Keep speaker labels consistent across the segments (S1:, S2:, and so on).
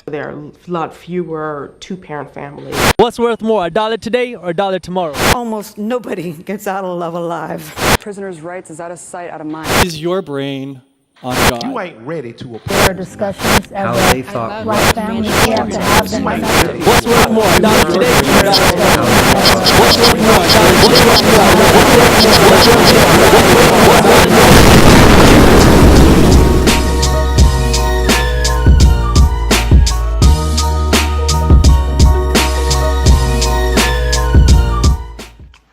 S1: There are a lot fewer two-parent families.
S2: What's worth more, a dollar today or a dollar tomorrow?
S3: Almost nobody gets out of love alive.
S4: Prisoners' rights is out of sight, out of mind.
S5: Is your brain on God?
S6: You ain't ready to
S7: There are discussions
S8: how
S7: as
S8: they thought
S7: black families have to have them.
S2: What's worth more, a dollar today or a dollar tomorrow? What's worth more, a dollar today or a dollar tomorrow?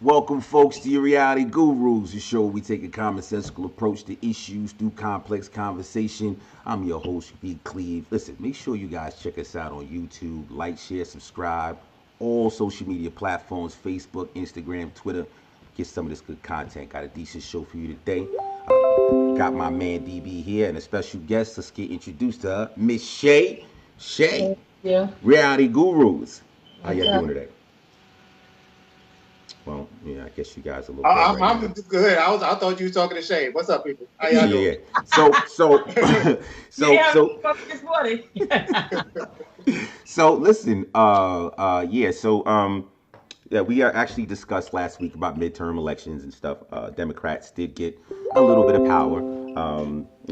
S9: Welcome, folks, to your Reality Gurus, the show where we take a commonsensical approach to issues through complex conversation. I'm your host, Big Cleve. Listen, make sure you guys check us out on YouTube, like, share, subscribe, all social media platforms, Facebook, Instagram, Twitter. Get some of this good content. Got a decent show for you today. Got my man DB here and a special guest. Let's get introduced to her, Miss Shay. Shay,
S10: Yeah.
S9: Reality Gurus. How y'all doing today? Well, yeah, I guess you guys are a little.
S6: I'm good. I thought you were talking to Shay. What's up, people? How y'all doing?
S9: Yeah. So listen. Yeah, we actually discussed last week about midterm elections and stuff. Democrats did get a little bit of power.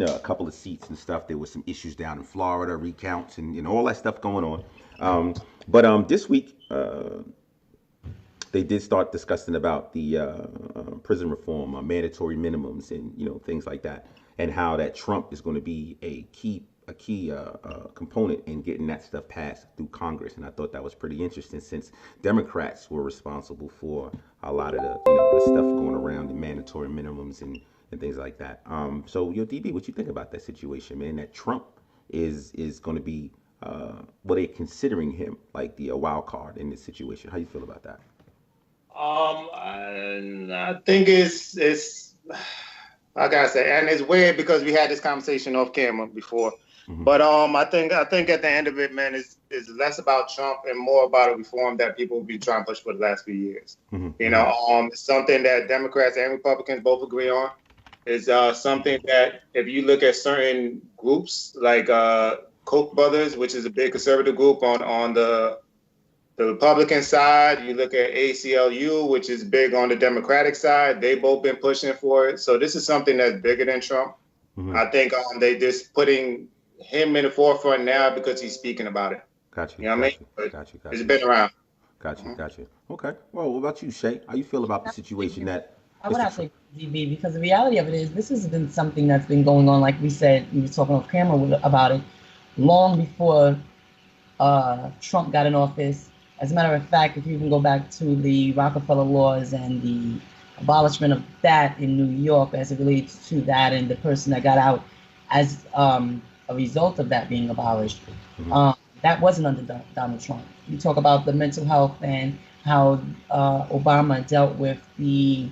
S9: A couple of seats and stuff. There was some issues down in Florida, recounts and all that stuff going on. But this week. They did start discussing about the prison reform, mandatory minimums, and things like that, and how that Trump is going to be a key component in getting that stuff passed through Congress. And I thought that was pretty interesting, since Democrats were responsible for a lot of the stuff going around, the mandatory minimums and things like that. So, DB, what you think about that situation, man? That Trump is going to be, they're considering him like the wild card in this situation. How you feel about that?
S6: I think it's like I said, and it's weird because we had this conversation off camera before. Mm-hmm. But I think at the end of it, man, it's less about Trump and more about a reform that people will be trying to push for the last few years. Mm-hmm. It's something that Democrats and Republicans both agree on. It's something that if you look at certain groups like Koch brothers, which is a big conservative group on the Republican side, you look at ACLU, which is big on the Democratic side. They've both been pushing for it. So this is something that's bigger than Trump. Mm-hmm. I think they just putting him in the forefront now because he's speaking about it.
S9: Got you.
S6: You know what I mean?
S9: But got you.
S6: It's been around.
S9: Got you. Okay. Well, what about you, Shay? How you feel about the situation that?
S10: I would have to say DB, because the reality of it is this has been something that's been going on, like we said, we were talking off camera about it, long before Trump got in office. As a matter of fact, if you even go back to the Rockefeller laws and the abolishment of that in New York as it relates to that and the person that got out as a result of that being abolished, that wasn't under Donald Trump. You talk about the mental health and how Obama dealt with the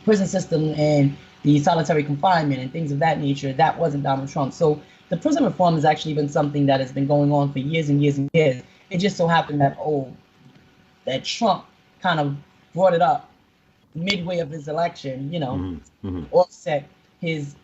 S10: prison system and the solitary confinement and things of that nature. That wasn't Donald Trump. So the prison reform has actually been something that has been going on for years and years and years. It just so happened that Trump kind of brought it up midway of his election, offset his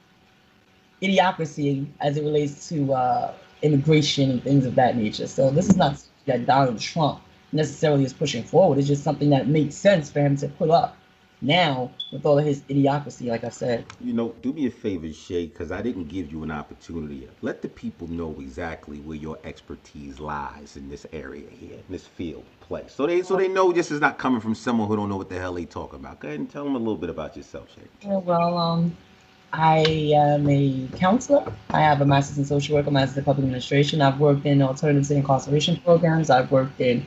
S10: idiocracy as it relates to immigration and things of that nature. So this is not that Donald Trump necessarily is pushing forward. It's just something that makes sense for him to put up now with all of his idiocracy, like I said.
S9: Do me a favor, Shay, because I didn't give you an opportunity. Let the people know exactly where your expertise lies in this area here, in this field play. So they know this is not coming from someone who don't know what the hell they talking about. Go ahead and tell them a little bit about yourself, Shay.
S10: Well, I am a counselor. I have a master's in social work, a master's in public administration. I've worked in alternative to incarceration programs. I've worked in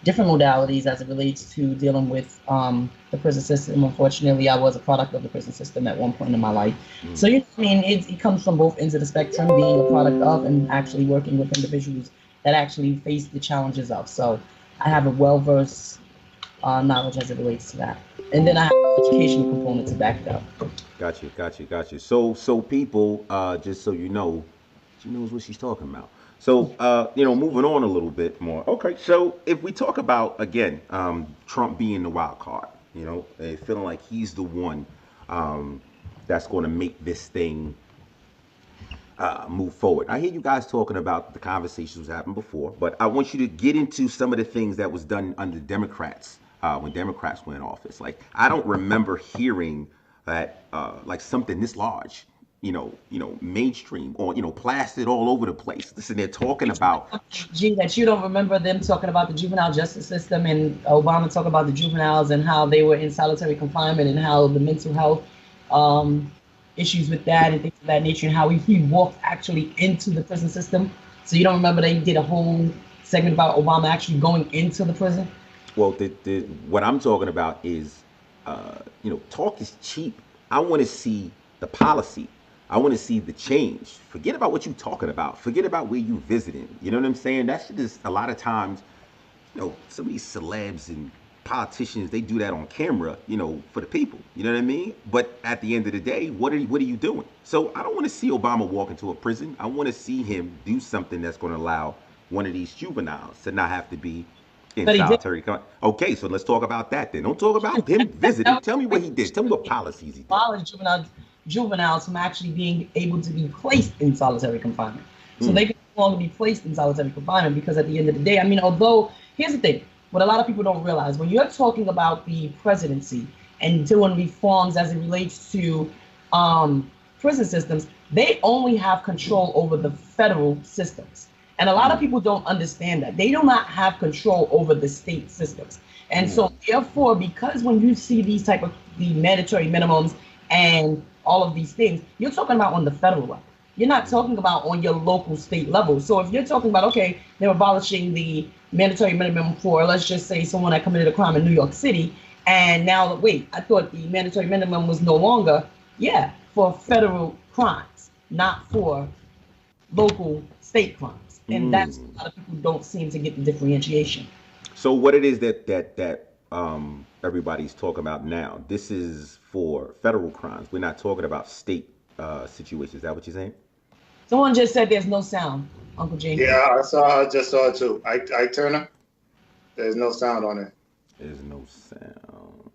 S10: different modalities as it relates to dealing with the prison system. Unfortunately, I was a product of the prison system at one point in my life. So, it comes from both ends of the spectrum, being a product of and actually working with individuals that actually face the challenges of. So I have a well-versed knowledge as it relates to that. And then I have an educational component to back it up.
S9: Got you. So people, just so you know, she knows what she's talking about. So, moving on a little bit more. Okay, so if we talk about, again, Trump being the wild card, feeling like he's the one that's going to make this thing move forward. I hear you guys talking about the conversations that happened before, but I want you to get into some of the things that was done under Democrats when Democrats were in office. Like I don't remember hearing that like something this large, mainstream or plastered all over the place. Listen, they're talking about.
S10: Gee, that you don't remember them talking about the juvenile justice system and Obama talking about the juveniles and how they were in solitary confinement and how the mental health issues with that and things of that nature and how he walked actually into the prison system. So you don't remember they did a whole segment about Obama actually going into the prison?
S9: Well, what I'm talking about is, talk is cheap. I want to see the policy. I want to see the change. Forget about what you're talking about. Forget about where you visiting. You know what I'm saying? That shit is a lot of times, some of these celebs and politicians, they do that on camera, for the people. You know what I mean? But at the end of the day, what are you doing? So I don't want to see Obama walk into a prison. I want to see him do something that's going to allow one of these juveniles to not have to be in solitary. Okay, so let's talk about that then. Don't talk about him visiting. Tell me what he did. Tell me what policies he did.
S10: Abolish juveniles from actually being able to be placed in solitary confinement. So they can no longer be placed in solitary confinement because at the end of the day, I mean, although, here's the thing, what a lot of people don't realize, when you're talking about the presidency and doing reforms as it relates to prison systems, they only have control over the federal systems. And a lot of people don't understand that. They do not have control over the state systems. And so therefore, because when you see these type of the mandatory minimums and all of these things, you're talking about on the federal level. You're not talking about on your local state level. So if you're talking about, okay, they're abolishing the mandatory minimum for, let's just say, someone that committed a crime in New York City, and now, wait, I thought the mandatory minimum was no longer, for federal crimes, not for local state crimes. And that's a lot of people don't seem to get the differentiation.
S9: So what it is that everybody's talking about now, this is for federal crimes. We're not talking about state situations. Is that what you're saying?
S10: Someone just said there's no sound, Uncle James.
S6: Yeah, I just saw it too. Ike Turner, there's no sound on it.
S9: There's no sound.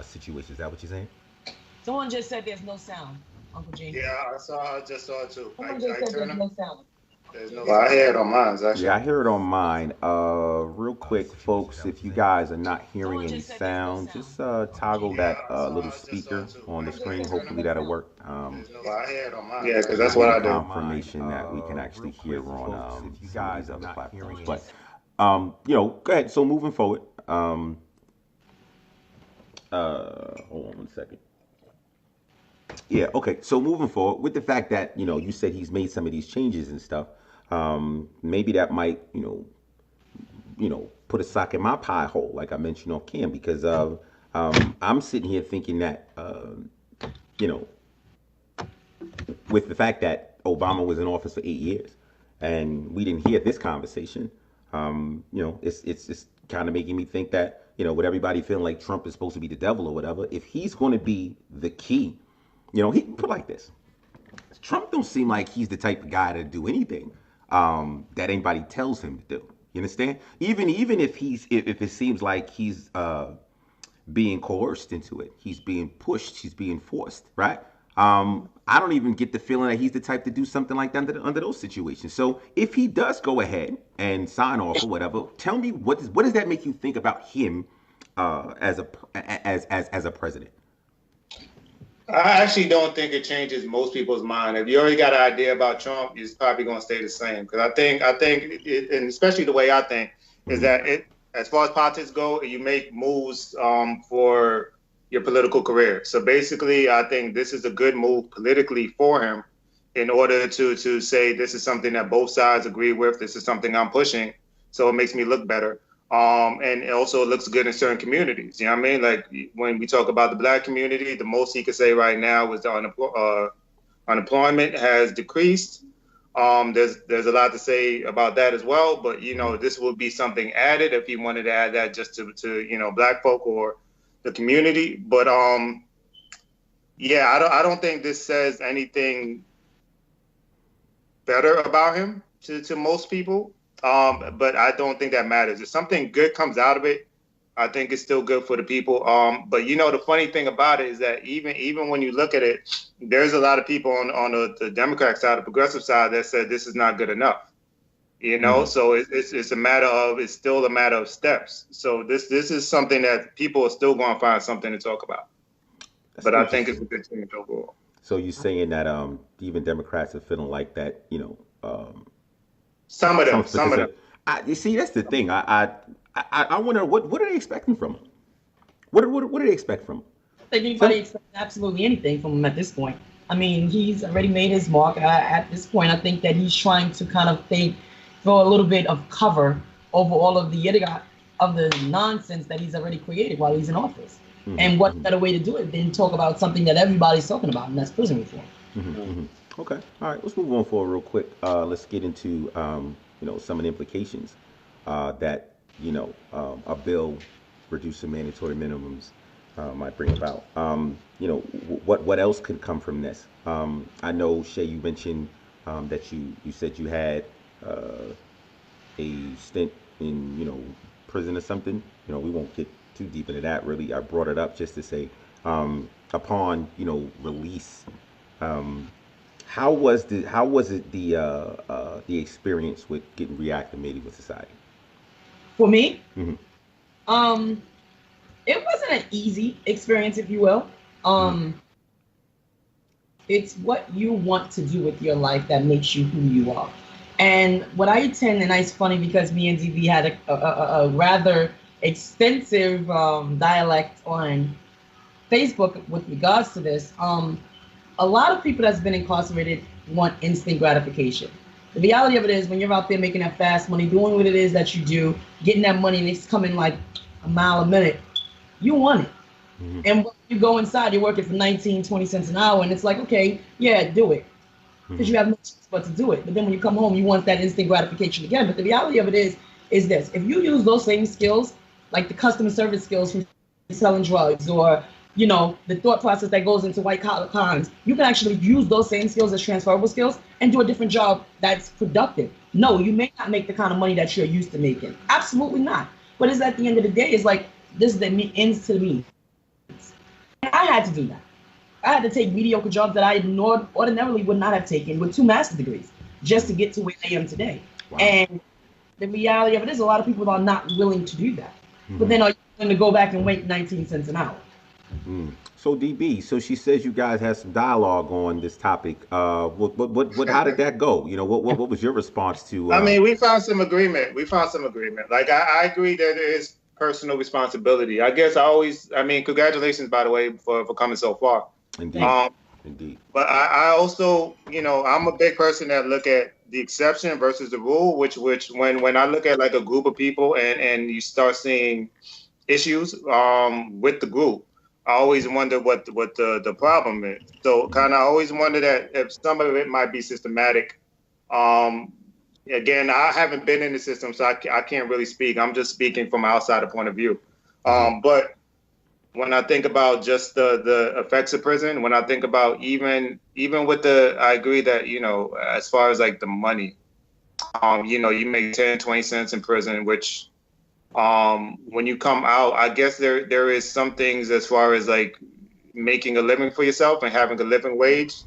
S9: Situation. Is that what you're saying?
S10: Someone just said there's no sound, Uncle James.
S6: Yeah, I just saw it too.
S10: Someone just said there's no sound.
S6: Well, I hear it on mine, actually.
S9: Yeah, I hear it on mine. Real quick, folks, if you guys are not hearing any sound, just toggle that little speaker on the screen. Hopefully that'll work.
S6: Well, I hear it on mine. Yeah, because that's what I do.
S9: Confirmation that we can actually hear on if you guys are not platforms. But go ahead. So moving forward, hold on one second. Yeah, okay. So moving forward, with the fact that, you said he's made some of these changes and stuff, maybe that might, put a sock in my pie hole, like I mentioned off cam, because I'm sitting here thinking that, with the fact that Obama was in office for 8 years and we didn't hear this conversation, it's kind of making me think that, with everybody feeling like Trump is supposed to be the devil or whatever, if he's going to be the key, he put it like this. Trump don't seem like he's the type of guy to do anything that anybody tells him to do. You understand? Even if if it seems like he's being coerced into it, he's being pushed, he's being forced, right? I don't even get the feeling that he's the type to do something like that under those situations. So if he does go ahead and sign off or whatever, tell me what does that make you think about him as a president?
S6: I actually don't think it changes most people's mind. If you already got an idea about Trump, it's probably going to stay the same. Because I think, and especially the way I think, is that as far as politics go, you make moves for your political career. So basically, I think this is a good move politically for him in order to say this is something that both sides agree with. This is something I'm pushing, so it makes me look better. And it also looks good in certain communities. You know what I mean? Like when we talk about the Black community, the most he could say right now is the unemployment has decreased. There's a lot to say about that as well. But, this would be something added if he wanted to add that just to Black folk or the community. But, I don't think this says anything better about him to most people. But I don't think that matters. If something good comes out of it, I think it's still good for the people. But the funny thing about it is that even when you look at it, there's a lot of people on the Democratic side, the progressive side, that said this is not good enough. So it's still a matter of steps. So this is something that people are still going to find something to talk about. But I think it's a good change overall.
S9: So you're saying that even Democrats are feeling like that,
S6: Some of them.
S9: You see, that's the thing. I wonder what are they expecting from him? What do they expect from him?
S10: I think anybody expects absolutely anything from him at this point. I mean, he's already made his mark. At this point, I think that he's trying to kind of throw a little bit of cover over all of the nonsense that he's already created while he's in office. Mm-hmm. And what better way to do it than talk about something that everybody's talking about, and that's prison reform.
S9: Mm-hmm. Mm-hmm. Okay, all right. Let's move on forward real quick. Let's get into some of the implications that a bill reducing mandatory minimums might bring about. What else could come from this? I know, Shay, you mentioned that you said you had a stint in prison or something. We won't get too deep into that. Really, I brought it up just to say, upon release, how was it the experience with getting reacclimated with society?
S10: For me,
S9: mm-hmm.
S10: It wasn't an easy experience, if you will. It's what you want to do with your life that makes you who you are. And what I tend, and it's funny because me and DB had a rather extensive dialect on Facebook with regards to this. A lot of people that's been incarcerated want instant gratification. The reality of it is, when you're out there making that fast money, doing what it is that you do, getting that money, and it's coming like a mile a minute, you want it. Mm-hmm. And when you go inside, you're working for 19, 20 cents an hour, and it's like, okay, yeah, do it. Because you have no choice but to do it. But then when you come home, you want that instant gratification again. But the reality of it is this. If you use those same skills, like the customer service skills from selling drugs, or the thought process that goes into white collar crimes, you can actually use those same skills as transferable skills and do a different job that's productive. No, you may not make the kind of money that you're used to making. Absolutely not. But it's at the end of the day, it's like, this is the ends to the means. I had to do that. I had to take mediocre jobs that I ordinarily would not have taken with 2 master's degrees just to get to where I am today. Wow. And the reality of it is, a lot of people are not willing to do that. Mm-hmm. But then are you going to go back and wait 19 cents an hour?
S9: Mm. So DB, so she says you guys had some dialogue on this topic. How did that go? What was your response to?
S6: I mean, we found some agreement. Like I agree that there is personal responsibility. I guess congratulations, by the way, for coming so far.
S9: Indeed. Indeed.
S6: But I also, I'm a big person that look at the exception versus the rule, which when I look at like a group of people and you start seeing issues with the group, I always wonder what the problem is. So kind of always wonder that if some of it might be systematic. Again, I haven't been in the system, so I can't really speak. I'm just speaking from an outsider point of view. But when I think about just the effects of prison, when I think about even with I agree that, as far as like the money, you make 10, 20 cents in prison, which when you come out, I guess there is some things as far as like making a living for yourself and having a living wage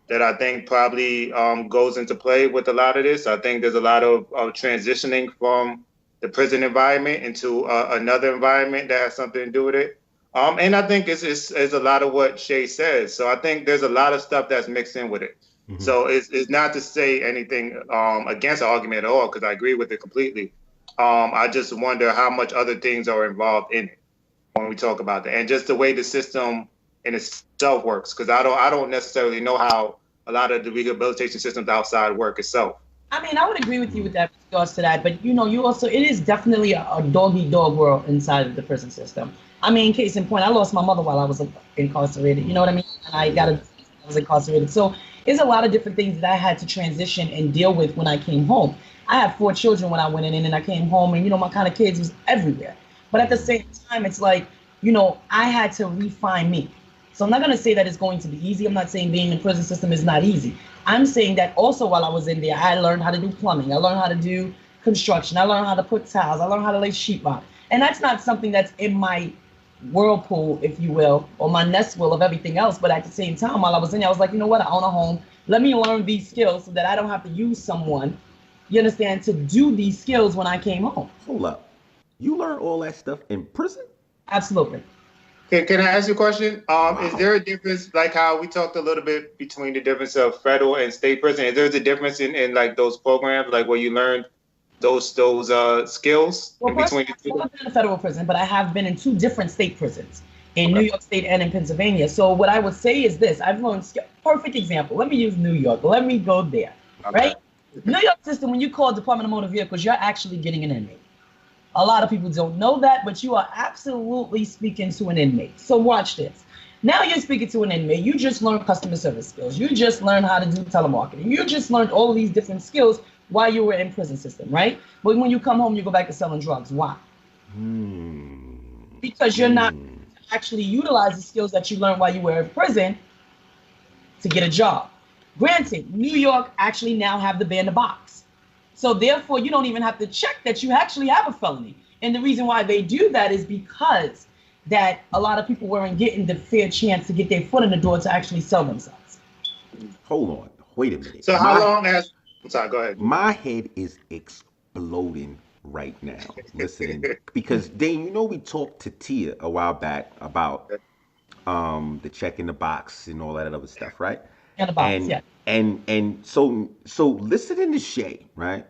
S6: that I think probably goes into play with a lot of this. I think there's a lot of transitioning from the prison environment into another environment that has something to do with it. And I think it's a lot of what Shay says. So I think there's a lot of stuff that's mixed in with it. Mm-hmm. So it's not to say anything against the argument at all, because I agree with it completely. I just wonder how much other things are involved in it when we talk about that, and just the way the system in itself works. Because I don't necessarily know how a lot of the rehabilitation systems outside work itself.
S10: I mean, I would agree with you with that, regards to that. But you also, it is definitely a dog-eat-dog world inside of the prison system. I mean, case in point, I lost my mother while I was incarcerated. You know what I mean? And I was incarcerated. So there's a lot of different things that I had to transition and deal with when I came home. I had 4 children when I went in, and I came home, and my kind of kids was everywhere. But at the same time, it's like, I had to refine me. So I'm not going to say that it's going to be easy. I'm not saying being in the prison system is not easy. I'm saying that also while I was in there, I learned how to do plumbing. I learned how to do construction. I learned how to put tiles. I learned how to lay sheetrock. And that's not something that's in my whirlpool, if you will, or my nest will of everything else. But at the same time, while I was in there, I was like, you know what? I own a home. Let me learn these skills so that I don't have to use someone, you understand, to do these skills when I came home.
S9: Hold up. You learn all that stuff in prison?
S10: Absolutely.
S6: Can I ask you a question?
S9: Wow.
S6: Is there a difference, like how we talked a little bit between the difference of federal and state prison? Is there a difference in like those programs, like where you learned those skills
S10: Well,
S6: in between the
S10: personally,
S6: two?
S10: I've been in a federal prison, but I have been in 2 different state prisons, in New York State and in Pennsylvania. So what I would say is this: I've learned perfect example. Let me use New York. Let me go there.
S6: Okay.
S10: Right? New York system. When you call Department of Motor Vehicles, you're actually getting an inmate. A lot of people don't know that, but you are absolutely speaking to an inmate. So watch this. Now you're speaking to an inmate. You just learned customer service skills. You just learned how to do telemarketing. You just learned all of these different skills while you were in prison system, right? But when you come home, you go back to selling drugs. Why? Because you're not actually utilize the skills that you learned while you were in prison to get a job. Granted, New York actually now have the ban the box. So therefore, you don't even have to check that you actually have a felony. And the reason why they do that is because that a lot of people weren't getting the fair chance to get their foot in the door to actually sell themselves.
S9: Hold on. Wait a minute.
S6: So how long has? I'm sorry. Go ahead.
S9: My head is exploding right now listening because Dane, you know, we talked to Tia a while back about the check in the box and all that other stuff, right?
S10: In the box, yeah.
S9: And so listening to Shay, right?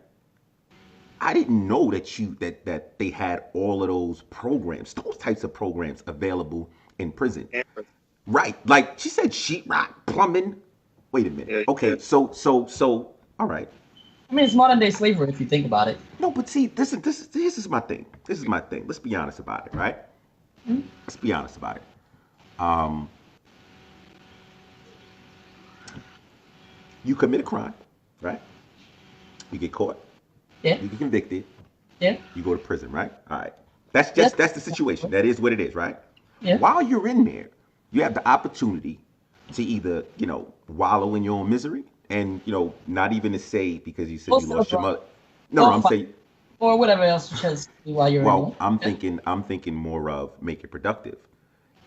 S9: I didn't know that they had all of those types of programs available in prison. Right. Like she said, sheetrock, plumbing. Wait a minute. Okay, so all right.
S10: I mean, it's modern day slavery if you think about it.
S9: No, but see, this is my thing. This is my thing. Let's be honest about it, right? Let's be honest about it. You commit a crime, right? You get caught.
S10: Yeah.
S9: You get convicted.
S10: Yeah.
S9: You go to prison, right? All right. That's the situation. That is what it is, right?
S10: Yeah.
S9: While you're in there, you have the opportunity to either, wallow in your own misery and, not even to say because you said you lost your mother. No, I'm saying.
S10: Or whatever else you chose while you're in.
S9: Well, I'm thinking more of make it productive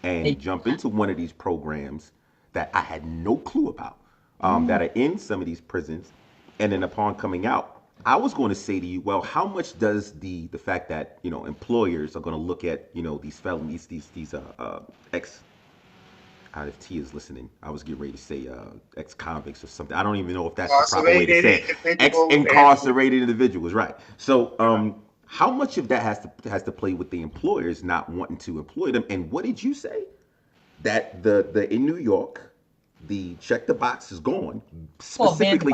S9: and jump into one of these programs that I had no clue about, that are in some of these prisons. And then upon coming out, I was going to say to you, well, how much does the fact that, employers are going to look at, these felonies, these ex, if T is listening, I was getting ready to say ex-convicts or something. I don't even know if that's the proper way to say it. Ex-incarcerated individuals, right. So how much of that has to play with the employers not wanting to employ them? And what did you say? That the in New York, the check the box is gone specifically.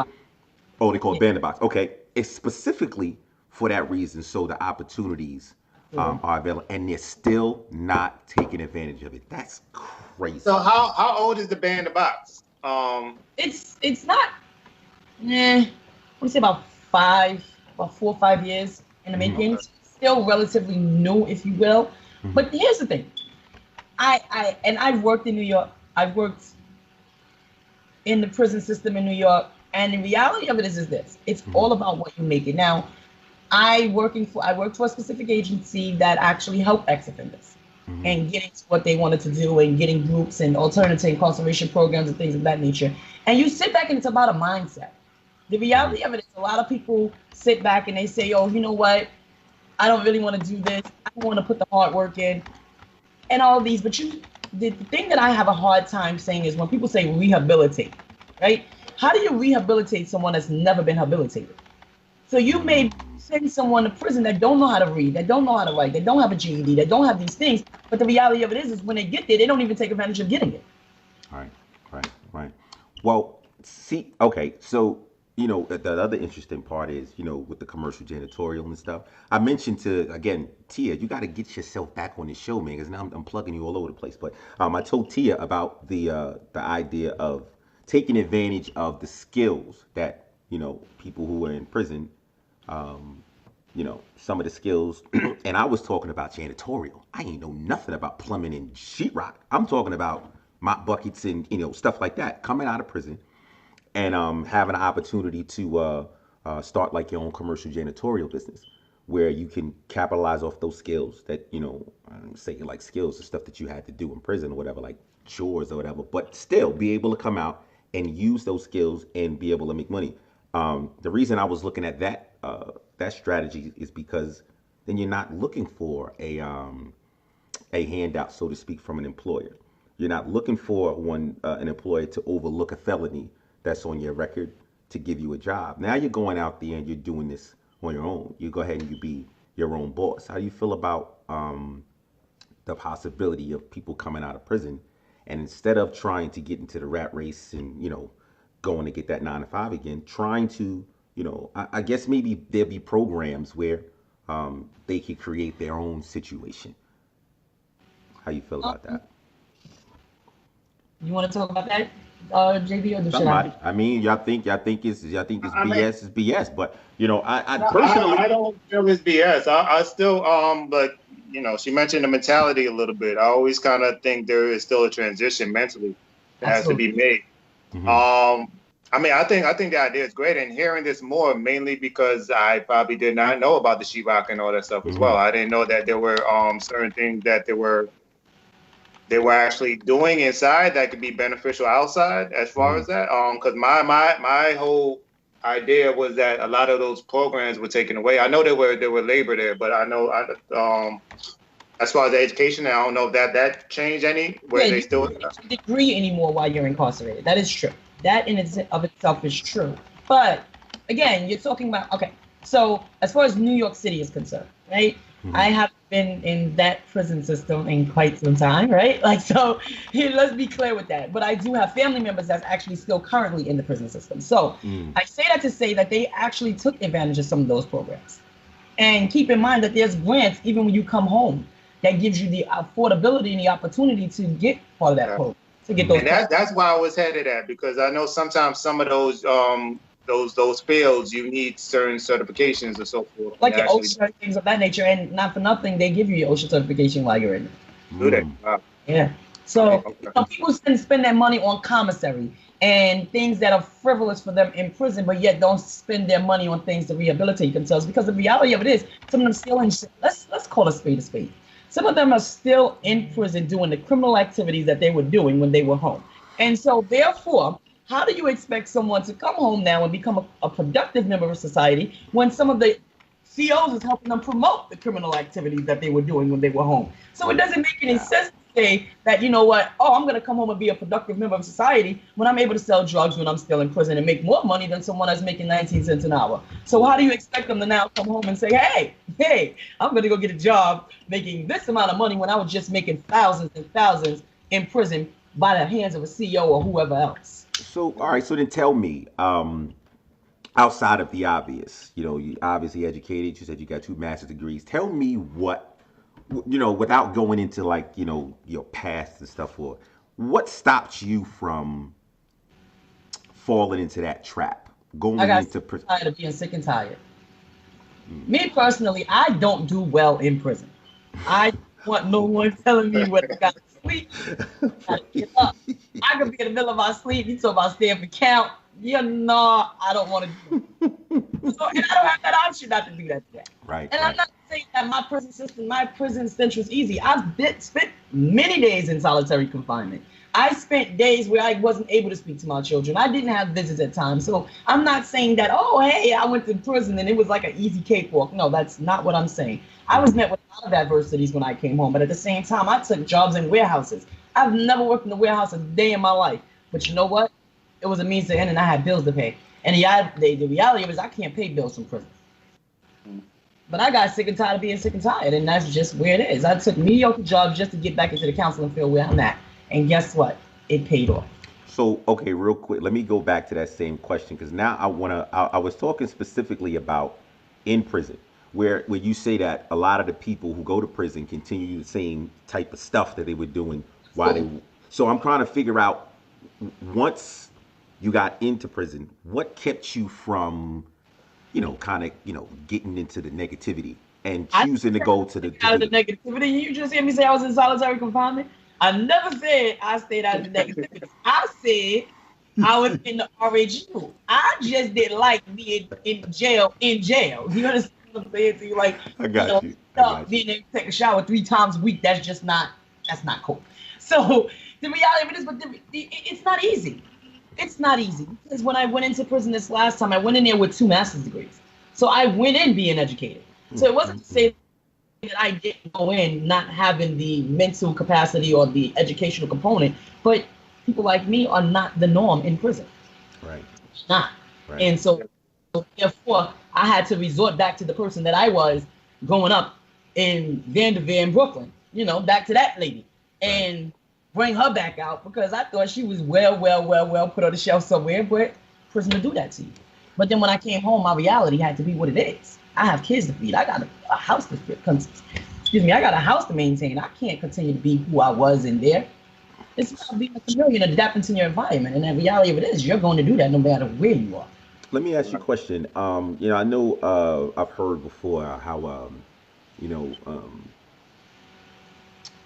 S9: Oh, they call it ban the box. Okay. It's specifically for that reason, so the opportunities are available, and they're still not taking advantage of it. That's crazy.
S6: So how old is the ban the box?
S10: It's not. I would say about 4 or 5 years in the making. Still relatively new, if you will. But here's the thing. I've worked in New York. I've worked in the prison system in New York. And the reality of it is this: it's all about what you make it. Now, I worked for a specific agency that actually helped ex-offenders and getting to what they wanted to do and getting groups and alternative incarceration programs and things of that nature. And you sit back and it's about a mindset. The reality of it is a lot of people sit back and they say, oh, you know what? I don't really want to do this. I don't want to put the hard work in and all of these. But the thing that I have a hard time saying is when people say rehabilitate, right? How do you rehabilitate someone that's never been rehabilitated? So you may send someone to prison that don't know how to read, that don't know how to write, that don't have a GED, that don't have these things. But the reality of it is when they get there, they don't even take advantage of getting it.
S9: Right. Well, see, okay, so, the other interesting part is, with the commercial janitorial and stuff. I mentioned again, Tia, you got to get yourself back on this show, man, because now I'm plugging you all over the place. But I told Tia about the idea of taking advantage of the skills that, people who are in prison, some of the skills. And I was talking about janitorial. I ain't know nothing about plumbing and sheetrock. I'm talking about mop buckets and, stuff like that. Coming out of prison and having an opportunity to start like your own commercial janitorial business. where you can capitalize off those skills that, say like skills and stuff that you had to do in prison or whatever, like chores or whatever, but still be able to come out and use those skills and be able to make money. The reason I was looking at that strategy is because then you're not looking for a handout, so to speak, from an employer. You're not looking for an employer to overlook a felony that's on your record to give you a job. Now you're going out there and you're doing this on your own. You go ahead and you be your own boss. How do you feel about the possibility of people coming out of prison and instead of trying to get into the rat race and, going to get that 9 to 5 again, trying to, I guess maybe there'll be programs where they could create their own situation. How you feel about that?
S10: You want to talk about that, JB, or should I?
S9: I mean, y'all think it's BS is BS, but I personally
S6: I don't feel it's BS. I still but she mentioned the mentality a little bit. I always kind of think there is still a transition mentally that has to be made. Mm-hmm. I think the idea is great, and hearing this more mainly because I probably did not know about the sheetrock and all that stuff as well. I didn't know that there were certain things that they were actually doing inside that could be beneficial outside as far as that. Because my whole idea was that a lot of those programs were taken away. I know there were labor there, but I know as far as the education, I don't know if that changed any. Where they still
S10: don't get a degree anymore while you're incarcerated. That is true. That in of itself is true. But again, you're talking about so as far as New York City is concerned, right? I haven't been in that prison system in quite some time, right? So let's be clear with that. But I do have family members that's actually still currently in the prison system. So I say that to say that they actually took advantage of some of those programs. And keep in mind that there's grants, even when you come home, that gives you the affordability and the opportunity to get part of that program. To get those.
S6: And that's why I was headed at, because I know sometimes some of those fields you need certain certifications and so forth.
S10: Like your OSHA and things of that nature, and not for nothing, they give you your OSHA certification while you're in it.
S6: Do they? Wow.
S10: Yeah. So people spend their money on commissary and things that are frivolous for them in prison, but yet don't spend their money on things to rehabilitate themselves. Because the reality of it is, some of them still in. Let's call a spade a spade. Some of them are still in prison doing the criminal activities that they were doing when they were home. And so therefore, how do you expect someone to come home now and become a productive member of society when some of the COs is helping them promote the criminal activities that they were doing when they were home? So it doesn't make any sense to say that, I'm going to come home and be a productive member of society when I'm able to sell drugs when I'm still in prison and make more money than someone that's making 19 cents an hour. So how do you expect them to now come home and say, hey, I'm going to go get a job making this amount of money when I was just making thousands and thousands in prison by the hands of a CEO or whoever else?
S9: So, all right. So then tell me, outside of the obvious, you obviously educated, you said you got 2 master's degrees. Tell me what, without going into your past and stuff, what stopped you from falling into that trap?
S10: I got tired of being sick and tired. Me personally, I don't do well in prison. I want no one telling me what I got to sleep. I gotta get up. I could be in the middle of my sleep. You talk about staying for count. I don't want to do it. So, and I don't have that option not to do that today.
S9: Right.
S10: And I'm not saying that my prison stench was easy. I've spent many days in solitary confinement. I spent days where I wasn't able to speak to my children. I didn't have visits at times. So I'm not saying that, I went to prison and it was like an easy cakewalk. No, that's not what I'm saying. I was met with a lot of adversities when I came home. But at the same time, I took jobs in warehouses. I've never worked in a warehouse a day in my life. But you know what? It was a means to end, and I had bills to pay. And the reality of it is I can't pay bills from prison. But I got sick and tired of being sick and tired, and that's just where it is. I took mediocre jobs just to get back into the counseling field where I'm at. And guess what? It paid off.
S9: So, okay, real quick, let me go back to that same question, because now I was talking specifically about in prison, where you say that a lot of the people who go to prison continue the same type of stuff that they were doing while so I'm trying to figure out, once you got into prison, what kept you from, getting into the negativity and choosing to go to the
S10: out of the negativity? You just hear me say I was in solitary confinement. I never said I stayed out of the negativity. I said I was in the RHU. I just didn't like being in jail. You understand what I'm saying to you? Like,
S9: I got you. I got you.
S10: being able to take a shower 3 times a week, that's not cool. So the reality of it is, but it's not easy. It's not easy because when I went into prison this last time, I went in there with 2 master's degrees. So I went in being educated. So it wasn't to say that I didn't go in not having the mental capacity or the educational component, but people like me are not the norm in prison.
S9: Right.
S10: Not.
S9: Right.
S10: And so therefore, I had to resort back to the person that I was growing up in Vanderveer in Brooklyn, back to that lady, and bring her back out because I thought she was well put on the shelf somewhere, but prison to do that to you. But then when I came home, my reality had to be what it is. I have kids to feed. I got a house to feed. I got a house to maintain. I can't continue to be who I was in there. It's about being a chameleon and adapting to your environment. And the reality of it is you're going to do that no matter where you are.
S9: Let me ask you a question. I know I've heard before how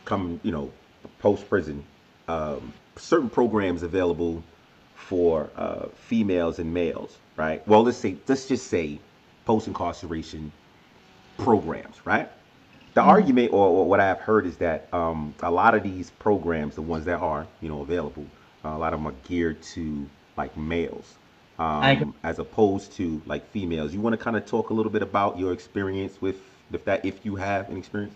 S9: come post prison, certain programs available for females and males, right? Well, let's just say post incarceration programs, right? The argument or what I've heard is that a lot of these programs, the ones that are available, a lot of them are geared to like males, as opposed to like females. You want to kind of talk a little bit about your experience with that, if you have an experience?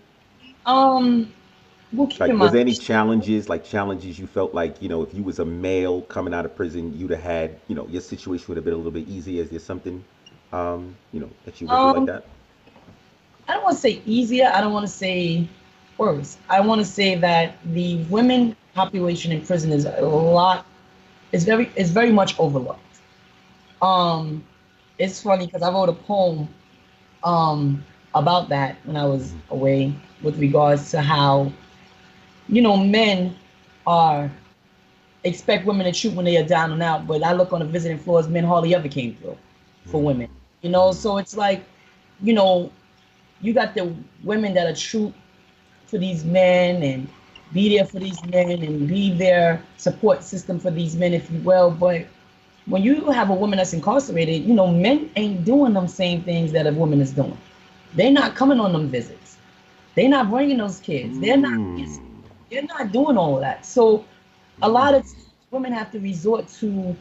S10: We'll keep
S9: Like,
S10: in
S9: was
S10: mind.
S9: there any challenges you felt like, if you was a male coming out of prison, you'd have had, your situation would have been a little bit easier? Is there something, that you went through like that?
S10: I don't want to say easier. I don't want to say worse. I want to say that the women population in prison is very much overlooked. It's funny because I wrote a poem, about that when I was away with regards to how, men expect women to shoot when they are down and out, but I look on the visiting floors, men hardly ever came through for women, so it's like, you got the women that are true for these men and be there for these men and be their support system for these men, if you will. But when you have a woman that's incarcerated, men ain't doing them same things that a woman is doing. They're not coming on them visits. They're not bringing those kids. They're not doing all of that. So a lot of women have to resort to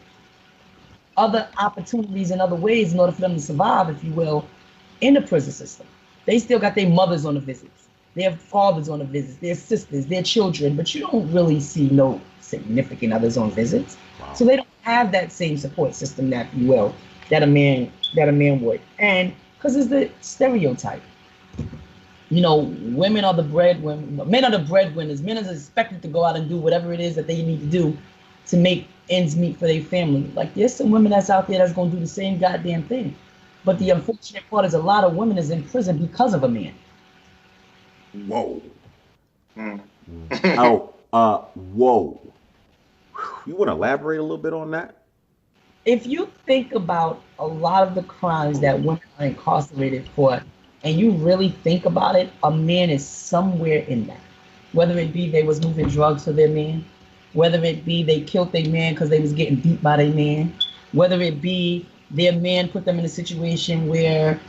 S10: other opportunities and other ways in order for them to survive, if you will, in the prison system. They still got their mothers on the visits, their fathers on the visits, their sisters, their children, but you don't really see no significant others on visits. Wow. So they don't have that same support system, that you will, that a man would. And because it's the stereotype. Women are the breadwinners, men are the breadwinners. Men are expected to go out and do whatever it is that they need to do to make ends meet for their family. Like, there's some women that's out there that's going to do the same goddamn thing. But the unfortunate part is a lot of women is in prison because of a man.
S9: Whoa. Whoa. You want to elaborate a little bit on that?
S10: If you think about a lot of the crimes that women are incarcerated for, and you really think about it, a man is somewhere in that. Whether it be they was moving drugs for their man, whether it be they killed their man because they was getting beat by their man, whether it be their man put them in a situation where,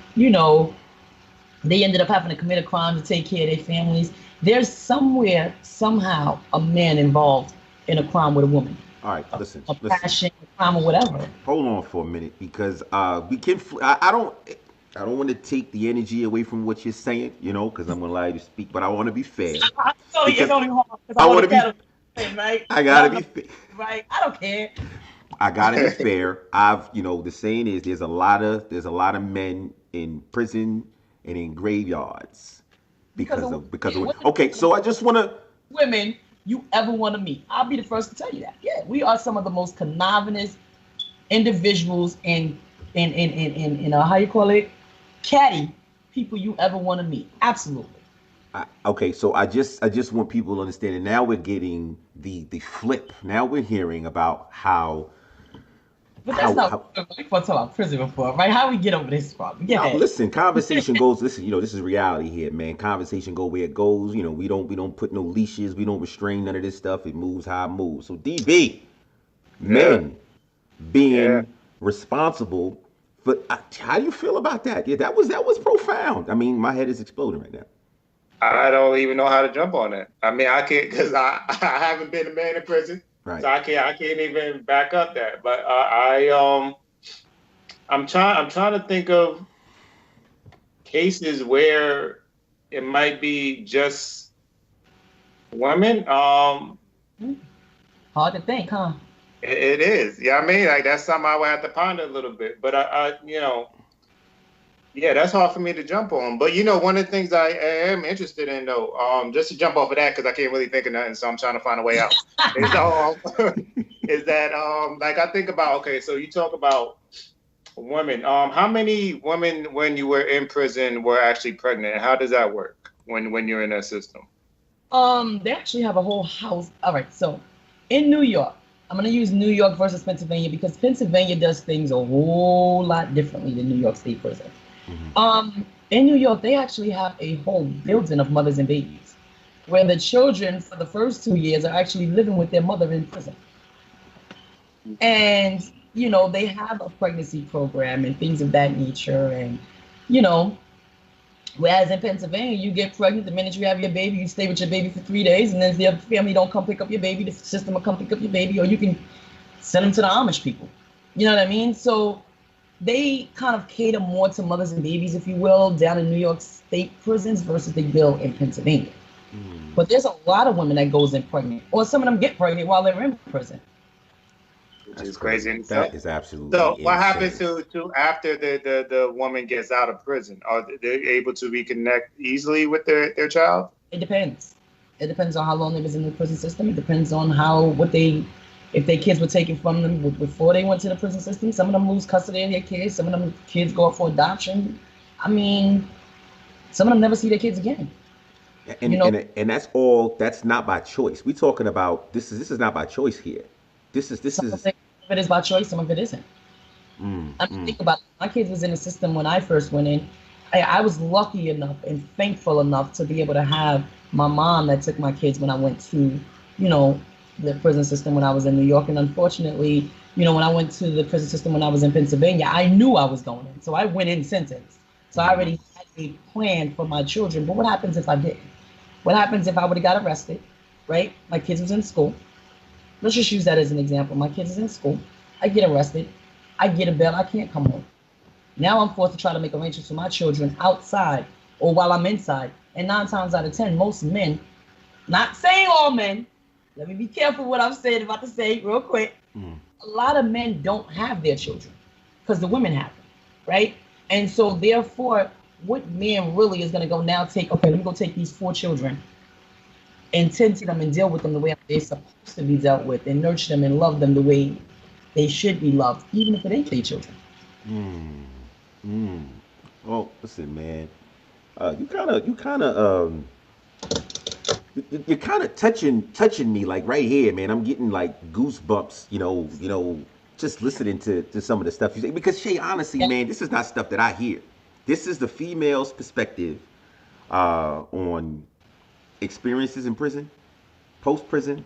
S10: they ended up having to commit a crime to take care of their families. There's somewhere, somehow, a man involved in a crime with a woman.
S9: All right, listen.
S10: A passion, a crime, or whatever.
S9: Hold on for a minute, because we can. I don't want to take the energy away from what you're saying, because I'm gonna allow you to speak, but I want to be fair.
S10: It's only hard because I want to be right.
S9: I gotta be fair.
S10: Right. I don't care.
S9: I gotta be fair. The saying is there's a lot of men in prison and in graveyards because of okay. So I just want to
S10: women you ever want to meet. I'll be the first to tell you that. Yeah, we are some of the most conniving individuals and how you call it, catty people you ever want to meet. Absolutely.
S9: Okay, so I just want people to understand. And now we're getting the flip. Now we're hearing about how.
S10: But that's not what we talk about prison before, right? How we get over this problem? Yeah.
S9: Listen, conversation goes. Listen, this is reality here, man. Conversation go where it goes. We don't put no leashes. We don't restrain none of this stuff. It moves how it moves. So DB, men being responsible But how do you feel about that? Yeah, that was profound. I mean, my head is exploding right now.
S6: I don't even know how to jump on that. I mean, I can't because I haven't been a man in prison,
S9: Right.
S6: so I can't even back up that. But I'm trying to think of cases where it might be just women.
S10: Hard to think, huh?
S6: It is. Yeah, I mean, like that's something I would have to ponder a little bit. But yeah, that's hard for me to jump on. But one of the things I am interested in, though, just to jump off of that because I can't really think of nothing, so I'm trying to find a way out. Is that like I think about? Okay, so you talk about women. How many women when you were in prison were actually pregnant, and how does that work when you're in that system?
S10: They actually have a whole house. All right, so in New York, I'm gonna use New York versus Pennsylvania because Pennsylvania does things a whole lot differently than New York State prison. In New York, they actually have a whole building of mothers and babies, where the children for the first 2 years are actually living with their mother in prison. And they have a pregnancy program and things of that nature, and whereas in Pennsylvania, you get pregnant the minute you have your baby, you stay with your baby for 3 days, and then if your family don't come pick up your baby, the system will come pick up your baby, or you can send them to the Amish people. You know what I mean? So they kind of cater more to mothers and babies, if you will, down in New York State prisons versus they will in Pennsylvania. But there's a lot of women that goes in pregnant, or some of them get pregnant while they're in prison.
S6: Which is crazy.
S9: That is absolutely
S6: So
S9: insane.
S6: what happens to after the woman gets out of prison? Are they able to reconnect easily with their child?
S10: It depends. It depends on how long they was in the prison system. It depends on if their kids were taken from them before they went to the prison system. Some of them lose custody of their kids. Some of them kids go up for adoption. I mean, some of them never see their kids again.
S9: And that's not by choice. We're talking about this is not by choice here.
S10: Some of it is by choice, some of it isn't. Think about it. My kids was in the system when I first went in. I was lucky enough and thankful enough to be able to have my mom that took my kids when I went to, the prison system when I was in New York. And unfortunately, when I went to the prison system when I was in Pennsylvania, I knew I was going in. So I went in sentenced. So I already had a plan for my children. But what happens if I didn't? What happens if I would have got arrested, right? My kids was in school. Let's just use that as an example. My kids is in school. I get arrested. I get a bail. I can't come home. Now I'm forced to try to make arrangements for my children outside or while I'm inside. And 9 times out of 10, most men, not saying all men, let me be careful what I'm saying, about to say real quick. A lot of men don't have their children because the women have them, right? And so therefore, what man really is going to go now let me go take these 4 children and tend to them and deal with them the way they're supposed to be dealt with and nurture them and love them the way they should be loved, even if it ain't their children.
S9: Well, listen, man, you're kind of touching me like right here, man. I'm getting like goosebumps, just listening to some of the stuff you say. Because Shay, honestly, man, this is not stuff that I hear. This is the female's perspective on experiences in prison, post-prison,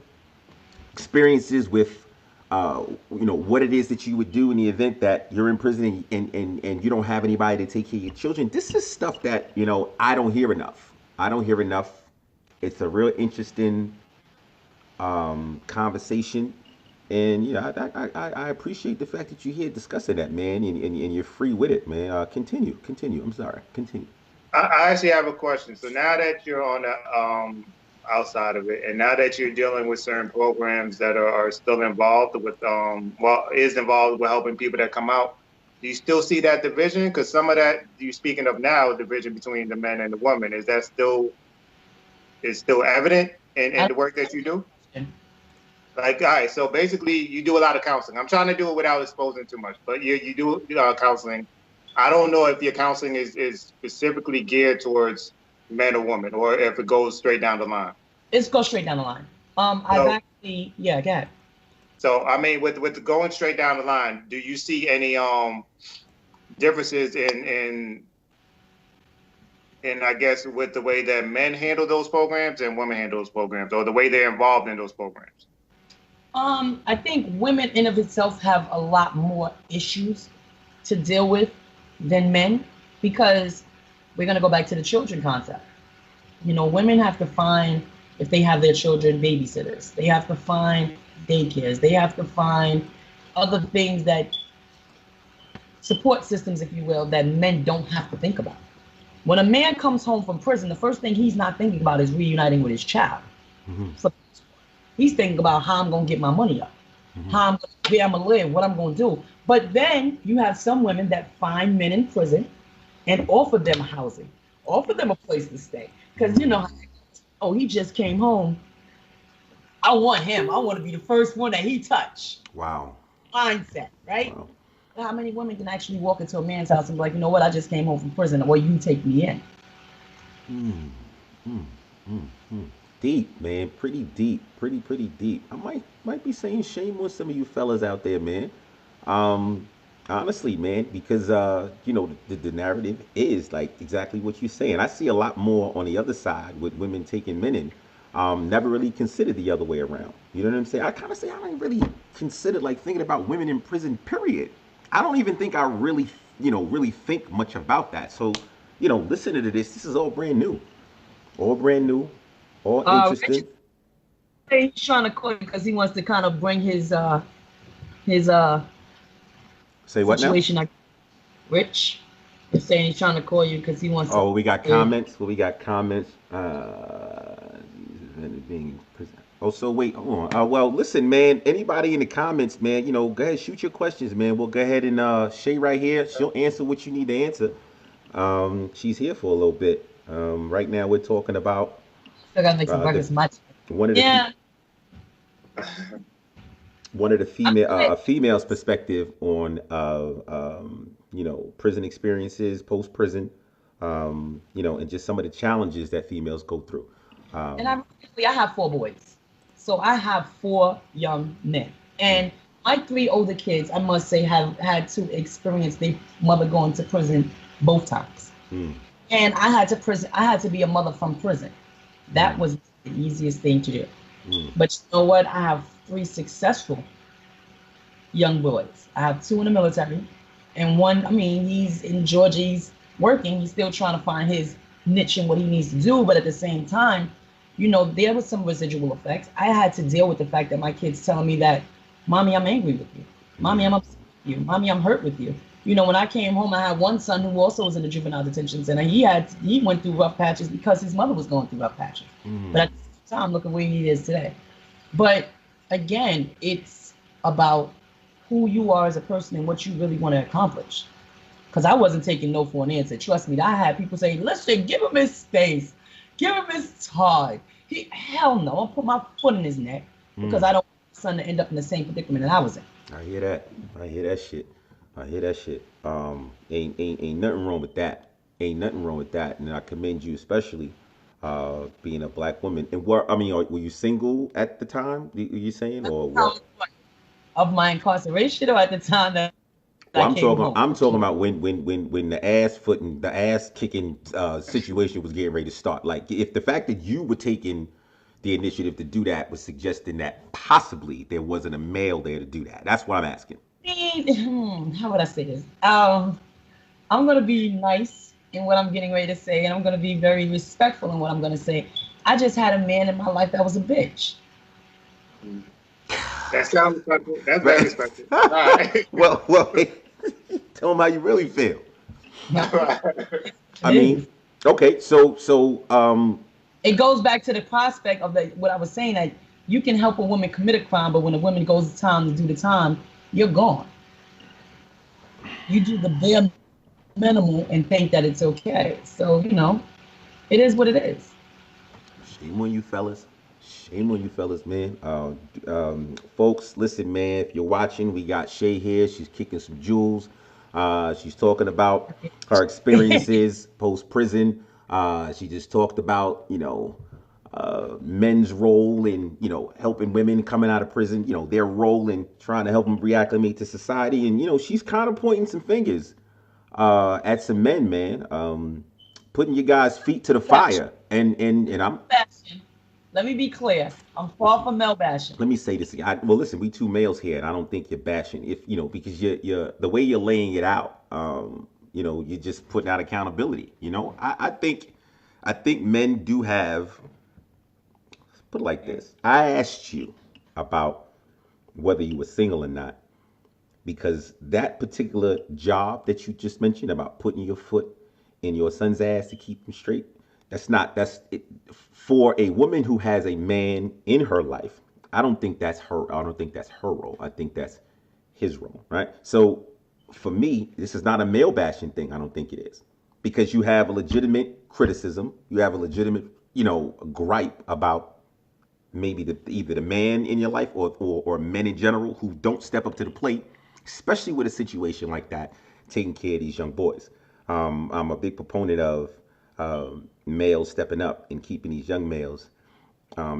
S9: experiences with, what it is that you would do in the event that you're in prison and you don't have anybody to take care of your children. This is stuff that, I don't hear enough. It's a real interesting conversation. And, I appreciate the fact that you're here discussing that, man, and you're free with it, man. Continue. I'm sorry. Continue.
S6: I actually have a question. So now that you're on the outside of it, and now that you're dealing with certain programs that are still involved with involved with helping people that come out, do you still see that division? Because some of that you're speaking of now, division between the men and the women, is that still evident in the work that you do? Like, all right, so basically you do a lot of counseling. I'm trying to do it without exposing too much, but you do counseling. I don't know if your counseling is specifically geared towards men or women, or if it goes straight down the line.
S10: It goes straight down the line. I've actually, go ahead.
S6: So, I mean, with going straight down the line, do you see any differences in I guess with the way that men handle those programs and women handle those programs, or the way they're involved in those programs?
S10: I think women in of itself have a lot more issues to deal with than men, because we're going to go back to the children concept. You know, women have to find, if they have their children, babysitters. They have to find daycares. They have to find other things that support systems, if you will, that men don't have to think about. When a man comes home from prison, the first thing he's not thinking about is reuniting with his child. So he's thinking about how I'm going to get my money up, where I'm going to live, what I'm going to do. But then you have some women that find men in prison and offer them housing, offer them a place to stay. Because, you know, oh, he just came home. I want him. I want to be the first one that he touched.
S9: Wow.
S10: Mindset, right?
S9: Wow.
S10: How many women can actually walk into a man's house and be like, you know what, I just came home from prison, or you take me in?
S9: Deep, man. Pretty deep. Pretty deep. I might be saying shame on some of you fellas out there, man. Honestly, man, because you know, the narrative is like exactly what you're saying. I see a lot more on the other side with women taking men in. Never really considered the other way around. You know what I'm saying? I kind of say I don't really consider like thinking about women in prison, period. I don't even think I really, you know, really think much about that. So, you know, listening to this is all brand new. All brand new, all interesting.
S10: He's trying to call you because he wants to kind of bring his
S9: Say what
S10: situation.
S9: now?
S10: Rich is saying he's trying to call you because he wants to.
S9: Oh, we got comments. Well, we got comments. Being oh, so wait, hold on. Well, listen, man. Anybody in the comments, man, you know, go ahead, shoot your questions, man. We'll go ahead and Shay right here. She'll answer what you need to answer. She's here for a little bit. Right now, we're talking about.
S10: Still gotta make some breakfast.
S9: One of the one of the female's perspective on you know, prison experiences, post prison, you know, and just some of the challenges that females go through.
S10: And I have 4 boys, so I have 4 young men, and my 3 older kids, I must say, have had to experience their mother going to prison both times. And I had to be a mother from prison. That was the easiest thing to do. But you know what? I have 3 successful young boys. I have 2 in the military, and one, I mean, he's in Georgia, he's working, he's still trying to find his niche and what he needs to do, but at the same time, you know, there was some residual effects. I had to deal with the fact that my kids telling me that, Mommy, I'm angry with you. Mommy, I'm upset with you. Mommy, I'm hurt with you. You know, when I came home, I had one son who also was in the juvenile detention center. He went through rough patches because his mother was going through rough patches. But at the same time, look at where he is today. But again, it's about who you are as a person and what you really want to accomplish. Because I wasn't taking no for an answer. Trust me, I had people say, listen, give him his space. Give him his time. Hell no, I'll put my foot in his neck because I don't want my son to end up in the same predicament that I was in.
S9: I hear that. I hear that shit. Ain't nothing wrong with that. Ain't nothing wrong with that. And I commend you, especially being a black woman. And were you single at the time? Are you saying, or what?
S10: Of my incarceration, or at the time that
S9: well, I'm talking about when the ass kicking situation was getting ready to start. Like, if the fact that you were taking the initiative to do that was suggesting that possibly there wasn't a male there to do that. That's what I'm asking.
S10: How would I say this? I'm gonna be nice in what I'm getting ready to say, and I'm gonna be very respectful in what I'm gonna say. I just had a man in my life that was a bitch.
S6: That sounds respectful. That's very respectful. All right.
S9: Well, tell them how you really feel. I mean, okay, so
S10: it goes back to the prospect of what I was saying, that you can help a woman commit a crime, but when a woman goes to time to do the time, you're gone. You do the bare minimum and think that it's okay. So, you know, it is what it is.
S9: Shame on you fellas. Shame on you fellas, man. Folks, listen, man, if you're watching, we got Shay here. She's kicking some jewels. She's talking about her experiences post-prison. She just talked about, you know, men's role in, you know, helping women coming out of prison, you know, their role in trying to help them reacclimate to society. And, you know, she's kind of pointing some fingers at some men, man, putting you guys' feet to the fire. And I'm...
S10: Let me be clear. I'm far from male bashing.
S9: Let me say this again. Well, listen, we two males here, and I don't think you're bashing. If you know, because you're the way you're laying it out. You're just putting out accountability. I think men do have. Put it like this. I asked you about whether you were single or not, because that particular job that you just mentioned about putting your foot in your son's ass to keep him straight, that's it, for a woman who has a man in her life. I don't think that's her role. I think that's his role, right? So for me, this is not a male bashing thing. I don't think it is, because you have a legitimate criticism, you have a legitimate gripe about maybe either the man in your life or men in general who don't step up to the plate, especially with a situation like that, taking care of these young boys. I'm a big proponent of males stepping up and keeping these young males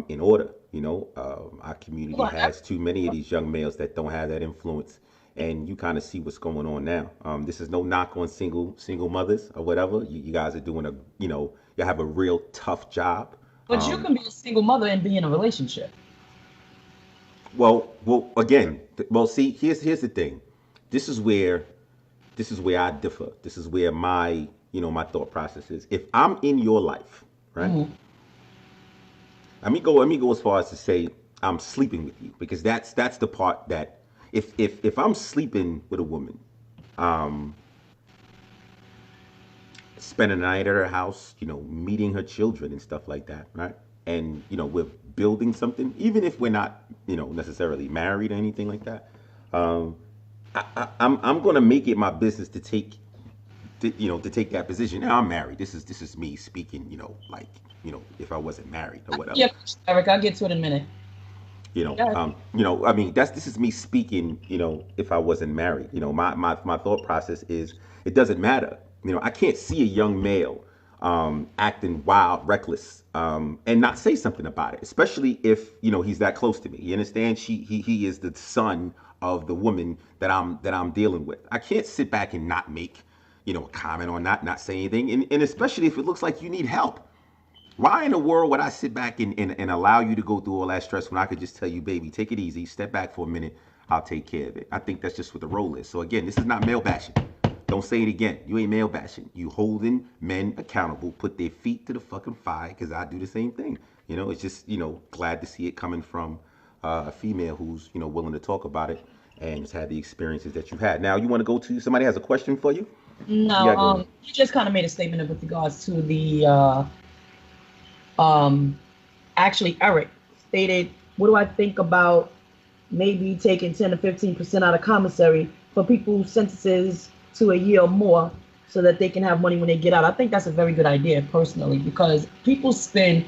S9: in order. Our community has too many of these young males that don't have that influence, and you kind of see what's going on now. This is no knock on single mothers or whatever. You guys are doing you have a real tough job.
S10: But you can be a single mother and be in a relationship.
S9: Well, again, see, here's the thing. This is where I differ. This is where my thought process is. If I'm in your life, right? Mm-hmm. Let me go as far as to say I'm sleeping with you, because that's the part that if I'm sleeping with a woman, spending the night at her house, meeting her children and stuff like that, right? And we're building something, even if we're not, necessarily married or anything like that. I'm gonna make it my business to take that position. Now I'm married. This is me speaking, if I wasn't married or whatever.
S10: Yeah, Eric, I'll get to it in a minute.
S9: I mean, this is me speaking, if I wasn't married. My thought process is it doesn't matter. I can't see a young male acting wild, reckless, and not say something about it, especially if he's that close to me. You understand? He is the son of the woman that I'm dealing with. I can't sit back and not make a comment on that, not say anything, and especially if it looks like you need help. Why in the world would I sit back and allow you to go through all that stress when I could just tell you, baby, take it easy, step back for a minute, I'll take care of it. I think that's just what the role is. So again, this is not male bashing. Don't say it again. You ain't male bashing. You holding men accountable. Put their feet to the fucking fire, because I do the same thing. It's just, glad to see it coming from a female who's, willing to talk about it and has had the experiences that you've had. Now, you want to go to, somebody has a question for you?
S10: No, you just kind of made a statement with regards to the, actually, Eric stated, what do I think about maybe taking 10 to 15% out of commissary for people's sentences to a year or more, so that they can have money when they get out? I think that's a very good idea personally, because people spend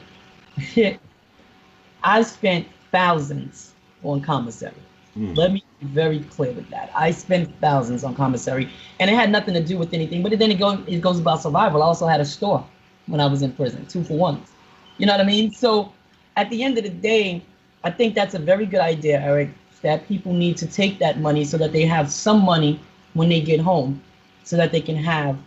S10: I spent thousands on commissary. Let me be very clear with that. I spent thousands on commissary, and it had nothing to do with anything, but then it goes about survival. I also had a store when I was in prison, 2-for-1s. You know what I mean? So at the end of the day, I think that's a very good idea, Eric, that people need to take that money so that they have some money when they get home, so that they can have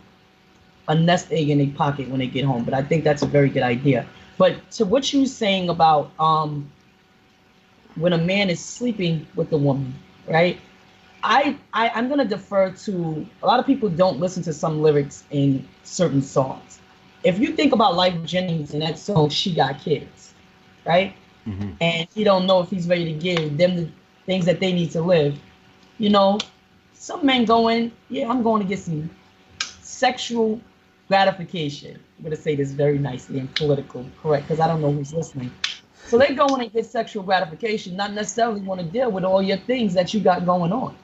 S10: a nest egg in their pocket when they get home. But I think that's a very good idea. But to what you were saying about when a man is sleeping with a woman, right? I'm going to defer to, a lot of people don't listen to some lyrics in certain songs. If you think about Lyfe Jennings in that song, She Got Kids, right? Mm-hmm. And he don't know if he's ready to give them the things that they need to live. Some men going, yeah, I'm going to get some sexual gratification. I'm going to say this very nicely and politically correct, because I don't know who's listening. So they go in and get sexual gratification, not necessarily want to deal with all your things that you got going on.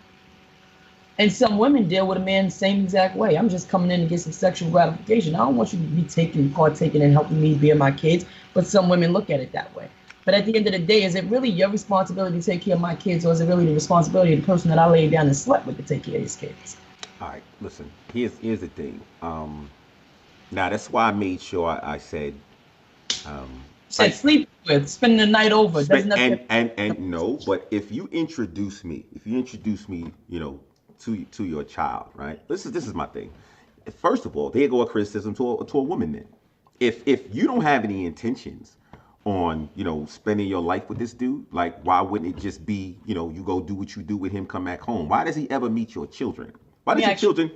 S10: And some women deal with a man the same exact way. I'm just coming in to get some sexual gratification. I don't want you to be partaking and helping me bear my kids. But some women look at it that way. But at the end of the day, is it really your responsibility to take care of my kids, or is it really the responsibility of the person that I laid down and slept with to take care of his kids?
S9: All right, listen, here's the thing. Now, that's why I made sure I said...
S10: sleep with, spending the night over.
S9: And no, but if you introduce me, to your child, right? This is my thing. First of all, there go a criticism to a woman then. If you don't have any intentions on, spending your life with this dude? Like, why wouldn't it just be, you go do what you do with him, come back home? Why does he ever meet your children? Why does your children?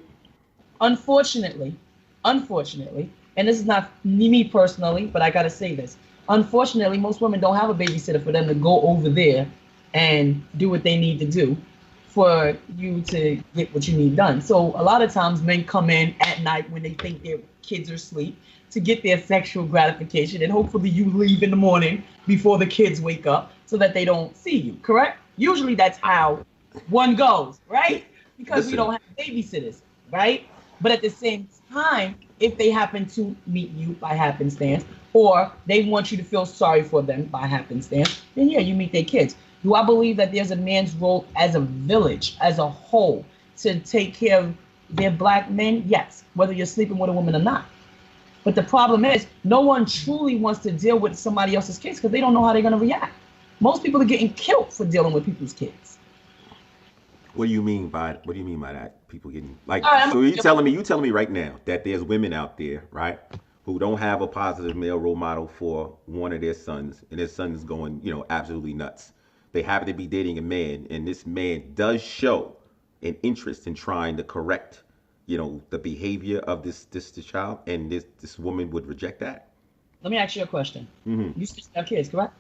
S10: Unfortunately, and this is not me personally, but I gotta say this. Unfortunately, most women don't have a babysitter for them to go over there and do what they need to do for you to get what you need done. So a lot of times men come in at night when they think their kids are asleep to get their sexual gratification, and hopefully you leave in the morning before the kids wake up so that they don't see you, correct? Usually that's how one goes, right? Because we don't have babysitters, right? But at the same time, if they happen to meet you by happenstance, or they want you to feel sorry for them by happenstance, then yeah, you meet their kids. Do I believe that there's a man's role as a village, as a whole, to take care of their black men? Yes, whether you're sleeping with a woman or not. But the problem is, no one truly wants to deal with somebody else's kids because they don't know how they're going to react. Most people are getting killed for dealing with people's kids.
S9: What do you mean by that? People getting like? So you telling me right now that there's women out there, right, who don't have a positive male role model for one of their sons, and their son is going, absolutely nuts. They happen to be dating a man, and this man does show an interest in trying to correct, the behavior of this child, and this woman would reject that.
S10: Let me ask you a question. Mm-hmm. You said you have kids, correct?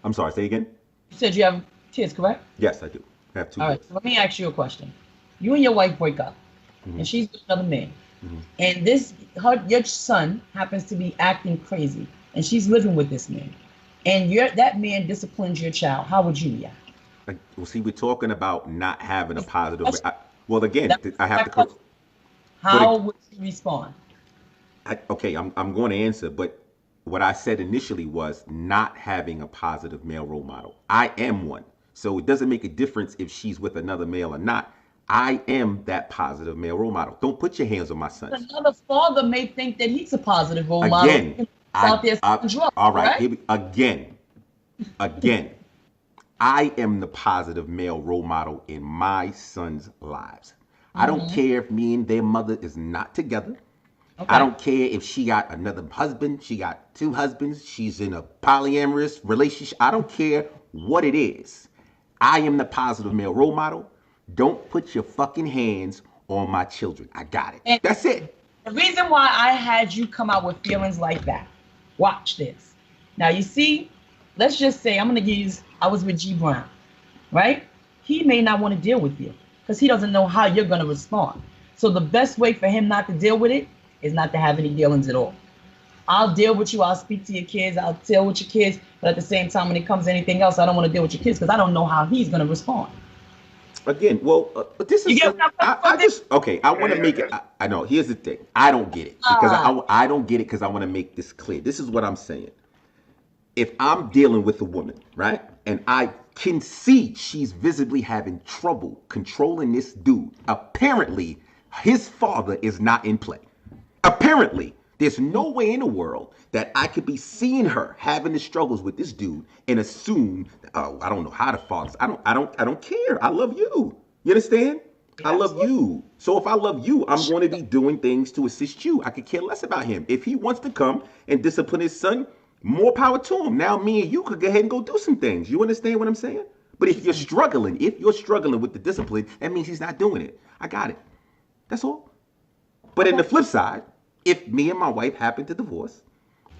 S9: I'm sorry, say again?
S10: You said you have kids, correct?
S9: Yes, I do. I have two.
S10: All right, so let me ask you a question. You and your wife break up, and she's with another man, and your son happens to be acting crazy, and she's living with this man, and that man disciplines your child. How would you react?
S9: Well, see, we're talking about not having a positive. I have to.
S10: How would you respond?
S9: I'm going to answer, but what I said initially was not having a positive male role model. I am one. So it doesn't make a difference if she's with another male or not. I am that positive male role model. Don't put your hands on my son.
S10: Another father may think that he's a positive role model.
S9: All right. Again. I am the positive male role model in my son's lives. I don't care if me and their mother is not together. Okay. I don't care if she got another husband, she got two husbands, she's in a polyamorous relationship. I don't care what it is. I am the positive male role model. Don't put your fucking hands on my children. I got it. And that's it.
S10: The reason why I had you come out with feelings like that, watch this. Now, you see, let's just say I was with G Brown, right? He may not want to deal with you because he doesn't know how you're going to respond. So the best way for him not to deal with it is not to have any dealings at all. I'll deal with you. I'll speak to your kids. I'll deal with your kids. But at the same time, when it comes to anything else, I don't want to deal with your kids because I don't know how he's going to respond.
S9: Again, but this is. I want to make it. I know. Here's the thing. I don't get it because I don't get it because I want to make this clear. This is what I'm saying. If I'm dealing with a woman, right, and I can see she's visibly having trouble controlling this dude, apparently his father is not in play. Apparently. There's no way in the world that I could be seeing her having the struggles with this dude and assume, oh, I don't know how the father's. I don't care. I love you. You understand? I love you. So if I love you, I'm going to be doing things to assist you. I could care less about him. If he wants to come and discipline his son, more power to him. Now me and you could go ahead and go do some things. You understand what I'm saying? But if you're struggling with the discipline, that means he's not doing it. I got it. That's all. But in the flip side, if me and my wife happen to divorce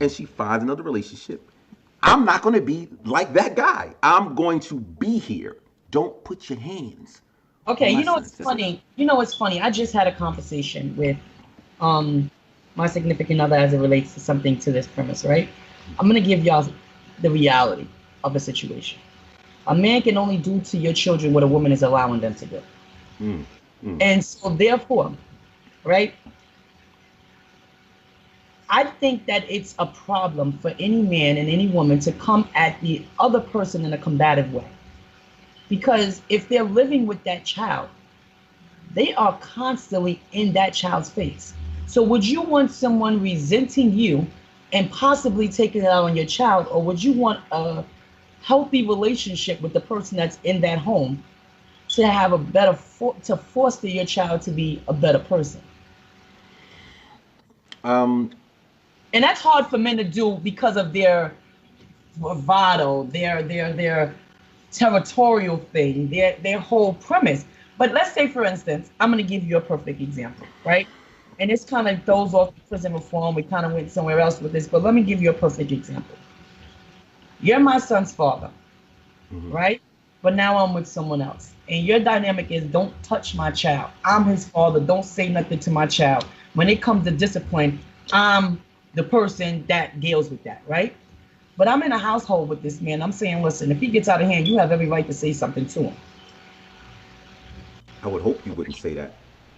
S9: and she finds another relationship, I'm not going to be like that guy. I'm going to be here. Don't put your hands.
S10: Okay, you know what's funny? I just had a conversation with my significant other as it relates to something to this premise, right? I'm going to give y'all the reality of a situation. A man can only do to your children what a woman is allowing them to do. And so therefore, right? I think that it's a problem for any man and any woman to come at the other person in a combative way. Because if they're living with that child, they are constantly in that child's face. So would you want someone resenting you and possibly taking it out on your child, or would you want a healthy relationship with the person that's in that home to have a better, to foster your child to be a better person? And that's hard for men to do because of their bravado, their territorial thing, their whole premise. But let's say, for instance, I'm going to give you a perfect example, right? And this kind of throws off prison reform. We kind of went somewhere else with this, but let me give you a perfect example. You're my son's father, right? But now I'm with someone else. And your dynamic is, don't touch my child. I'm his father. Don't say nothing to my child. When it comes to discipline, I'm the person that deals with that, right? But I'm in a household with this man. I'm saying, listen, if he gets out of hand, you have every right to say something to him.
S9: I would hope you wouldn't say that.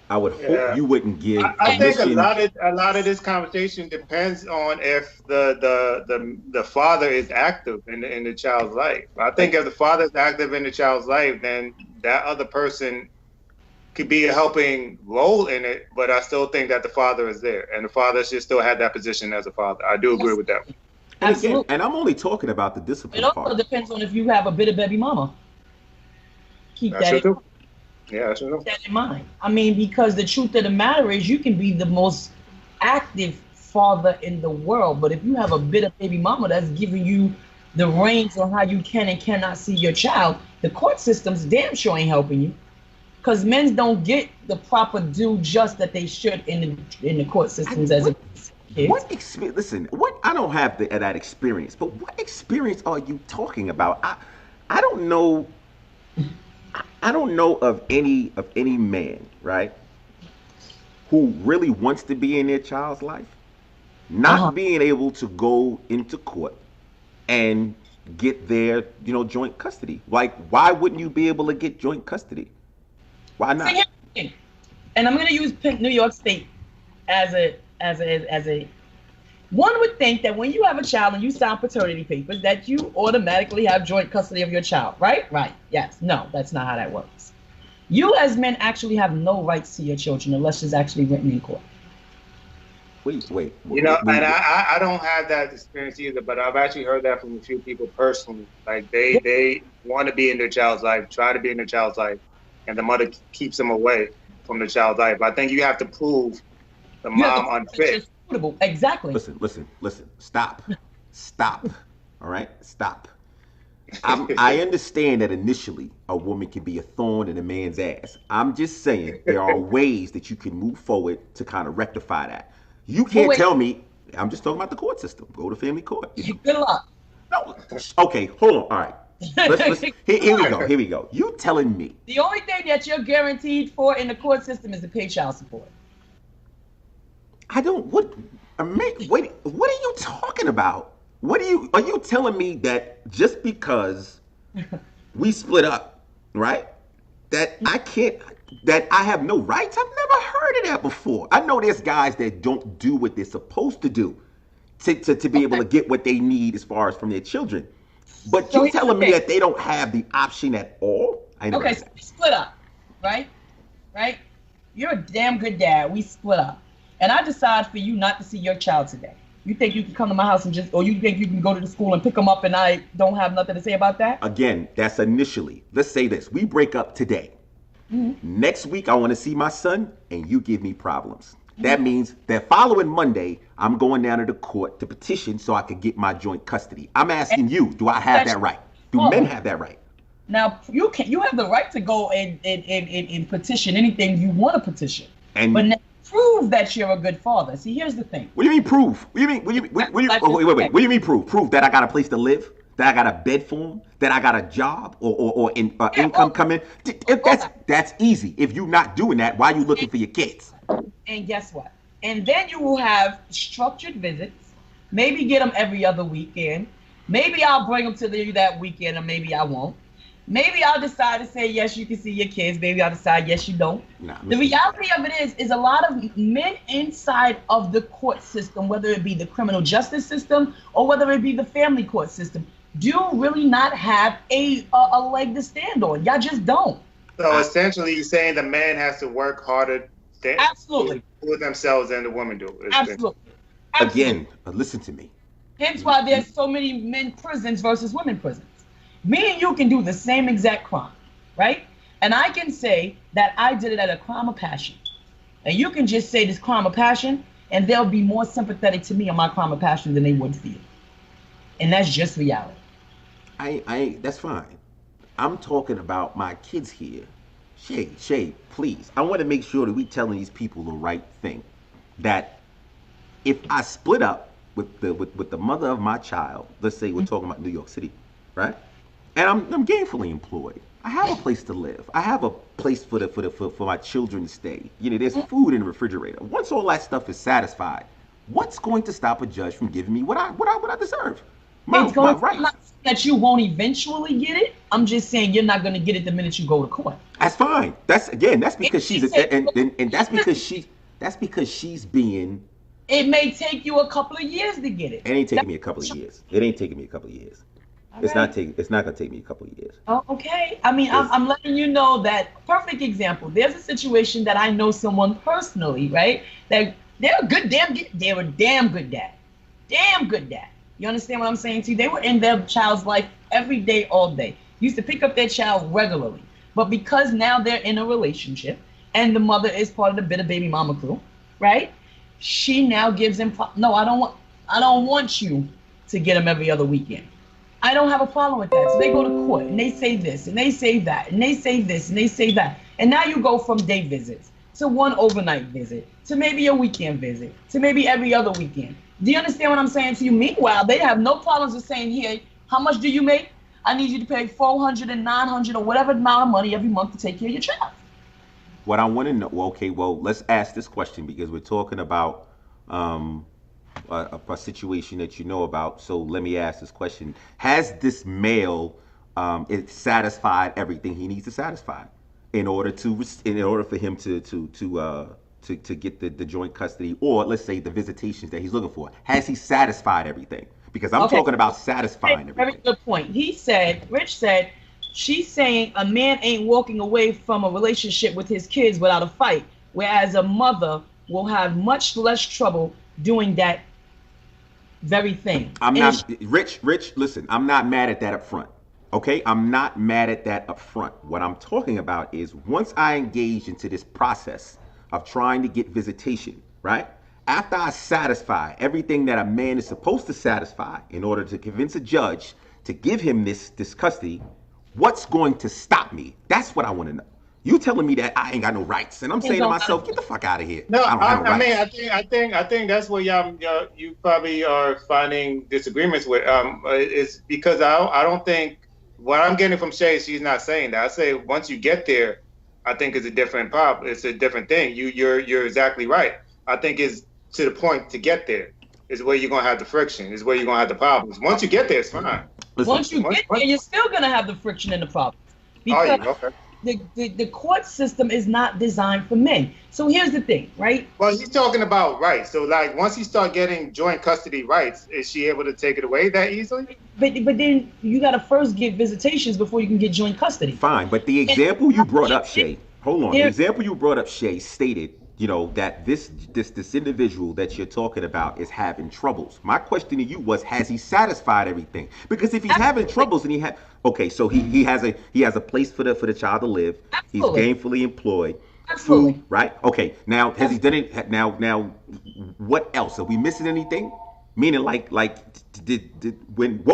S9: I would hope you wouldn't give
S6: I think
S9: permission.
S6: a lot of this conversation depends on if the father is active in the child's life. I think if the father is active in the child's life, then that other person could be a helping role in it. But I still think that the father is there, and the father should still have that position as a father. I do agree with that.
S9: And again, and I'm only talking about the discipline
S10: part. It
S9: part.
S10: also depends on if you have a bitter baby mama. Keep
S6: That's
S10: that.
S6: true. Yeah, that's true.
S10: Keep that in mind. I mean, because the truth of the matter is, you can be the most active father in the world, but if you have a bitter baby mama that's giving you the reins on how you can and cannot see your child, the court system's damn sure ain't helping you, because men don't get the proper due just that they should in the court systems as a kid.
S9: What experience? Listen, what I don't have that experience, but what experience are you talking about? I don't know. I don't know of any man, right, who really wants to be in their child's life, not being able to go into court and get their, joint custody. Like, why wouldn't you be able to get joint custody? Why not?
S10: And I'm going to use New York State as a. One would think that when you have a child and you sign paternity papers, that you automatically have joint custody of your child, right? Right. Yes. No, that's not how that works. You as men actually have no rights to your children unless it's actually written in court.
S9: Wait.
S6: And I don't have that experience either, but I've actually heard that from a few people personally. Like they want to be in their child's life, try to be in their child's life, and the mother keeps them away from the child's life. I think you have to prove the mom unfit.
S10: Exactly.
S9: Listen. Stop. All right? Stop. I understand that initially a woman can be a thorn in a man's ass. I'm just saying there are ways that you can move forward to kind of rectify that. You can't tell me. I'm just talking about the court system. Go to family court.
S10: Good luck.
S9: No. Okay, hold on. All right. Here we go. You telling me.
S10: The only thing that you're guaranteed for in the court system is to pay child support.
S9: Wait, what are you talking about? Are you telling me that just because we split up, right, that I have no rights? I've never heard of that before. I know there's guys that don't do what they're supposed to do to be able to get what they need as far as from their children. But you're telling me that they don't have the option at all?
S10: Okay, so we split up, right? Right? You're a damn good dad. We split up. And I decide for you not to see your child today. You think you can come to my house or you think you can go to the school and pick them up and I don't have nothing to say about that?
S9: Again, that's initially. Let's say this. We break up today. Next week, I want to see my son and you give me problems. That means that following Monday, I'm going down to the court to petition so I can get my joint custody. I'm asking you, do I have that right? Do men have that right?
S10: Now, you have the right to go and petition anything you want to petition. But now, prove that you're a good father. See, here's the thing.
S9: What do you mean prove? Wait. What do you mean prove? Prove that I got a place to live? That I got a bed for him? That I got a job or income coming? That's easy. If you're not doing that, why are you looking for your kids?
S10: And guess what? And then you will have structured visits. Maybe get them every other weekend. Maybe I'll bring them to you that weekend, or maybe I won't. Maybe I'll decide to say, yes, you can see your kids. Maybe I'll decide, yes, you don't. The reality of it is a lot of men inside of the court system, whether it be the criminal justice system or whether it be the family court system, do really not have a leg to stand on. Y'all just don't.
S6: So essentially, you're saying the man has to work harder
S10: Absolutely.
S6: with themselves than the women do.
S10: Absolutely.
S9: Again, listen to me.
S10: Hence why there's so many men prisons versus women prisons. Me and you can do the same exact crime, right? And I can say that I did it at a crime of passion. And you can just say this crime of passion, and they'll be more sympathetic to me on my crime of passion than they would for you. And that's just reality.
S9: That's fine. I'm talking about my kids here. Shay, please. I want to make sure that we telling these people the right thing. That if I split up with the mother of my child, let's say we're talking about New York City, right? And I'm gainfully employed. I have a place to live. I have a place for my children to stay. You know, there's food in the refrigerator. Once all that stuff is satisfied, what's going to stop a judge from giving me what I deserve?
S10: It's
S9: My
S10: going
S9: rights.
S10: I'm not saying that you won't eventually get it. I'm just saying you're not going to get it the minute you go to court.
S9: That's fine. That's because she's and that's because she's being.
S10: It may take you a couple of years to get it.
S9: It ain't taking me a couple of years. It ain't taking me a couple of years. It's not gonna take me a couple of years.
S10: Oh, okay. I mean, I'm letting you know that. Perfect example. There's a situation that I know someone personally, right? That they're a damn good dad. Damn good dad. You understand what I'm saying to you? They were in their child's life every day, all day. Used to pick up their child regularly. But because now they're in a relationship and the mother is part of the bitter baby mama crew, right? She now gives him, no, I don't want you to get him every other weekend. I don't have a problem with that. So they go to court and they say this and they say that and they say this and they say that. And now you go from day visits to one overnight visit to maybe a weekend visit to maybe every other weekend. Do you understand what I'm saying to you? Meanwhile, they have no problems with saying, here, how much do you make? I need you to pay $400 and $900 or whatever amount of money every month to take care of your child.
S9: What I want to know, let's ask this question because we're talking about a situation that you know about. So let me ask this question: has this male it satisfied everything he needs to satisfy in order for him to get the joint custody, or let's say the visitations that he's looking for? Has he satisfied everything? Because I'm talking about satisfying everything.
S10: Very good point. Rich said, she's saying a man ain't walking away from a relationship with his kids without a fight, whereas a mother will have much less trouble doing that very thing.
S9: Rich, listen, I'm not mad at that up front. Okay? I'm not mad at that up front. What I'm talking about is once I engage into this process of trying to get visitation, right? After I satisfy everything that a man is supposed to satisfy in order to convince a judge to give him this custody, what's going to stop me? That's what I want to know. You telling me that I ain't got no rights, and I'm saying to myself, get the fuck out of here.
S6: No,
S9: I
S6: mean, I think that's where you probably are finding disagreements with. It's because I don't think what I'm getting from Shay, she's not saying that. I say once you get there, I think it's a different pop. It's a different thing. You're exactly right. I think it's to the point to get there is where you're gonna have the friction. Is where you're gonna have the problems. Once you get there, it's fine.
S10: Once you get there, you're still gonna have the friction and the problems. Because the court system is not designed for men. So here's the thing, right?
S6: Well, he's talking about rights. So like once you start getting joint custody rights, is she able to take it away that easily?
S10: But then you gotta first get visitations before you can get joint custody.
S9: Fine, but the example you brought up, Shay, hold on. The example you brought up, Shay, stated, you know, that this individual that you're talking about is having troubles. My question to you was, has he satisfied everything? Because if he's having troubles and so he has a place for the child to live.
S10: Absolutely.
S9: He's gainfully employed.
S10: Absolutely.
S9: Food, right? Okay. Now has he done it? Now what else? Are we missing anything? Meaning what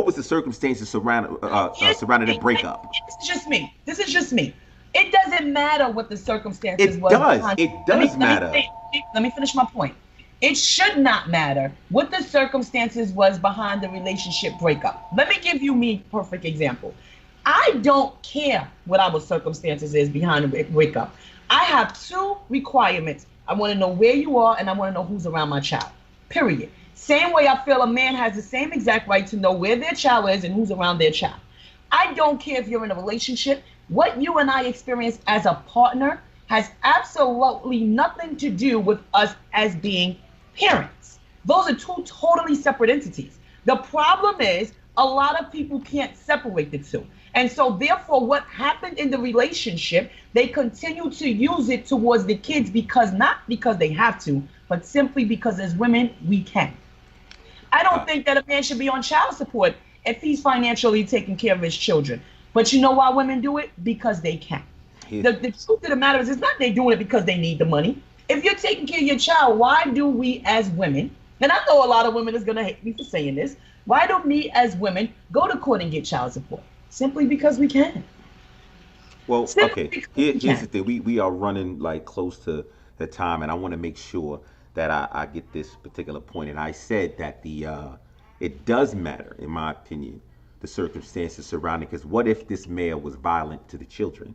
S9: was the circumstances surrounding the breakup?
S10: This is just me. It doesn't matter what the circumstances was.
S9: It does matter.
S10: Let me finish my point. It should not matter what the circumstances was behind the relationship breakup. Let me give you me perfect example. I don't care what our circumstances is behind the breakup. I have two requirements. I want to know where you are and I want to know who's around my child. Period. Same way I feel a man has the same exact right to know where their child is and who's around their child. I don't care if you're in a relationship. What you and I experience as a partner has absolutely nothing to do with us as being parents. Those are two totally separate entities. The problem is a lot of people can't separate the two. And so therefore what happened in the relationship, they continue to use it towards the kids not because they have to, but simply because as women, we can. I don't think that a man should be on child support if he's financially taking care of his children. But you know why women do it? Because they can. The truth of the matter is, it's not they doing it because they need the money. If you're taking care of your child, why do we as women and I know a lot of women is gonna hate me for saying this. Why don't we as women go to court and get child support? Simply because we can.
S9: Well,
S10: Simply
S9: okay.
S10: because we
S9: Here's the
S10: can.
S9: thing. We are running like close to the time, and I want to make sure that I get this particular point. And I said that it does matter, in my opinion, the circumstances surrounding. Because what if this male was violent to the children?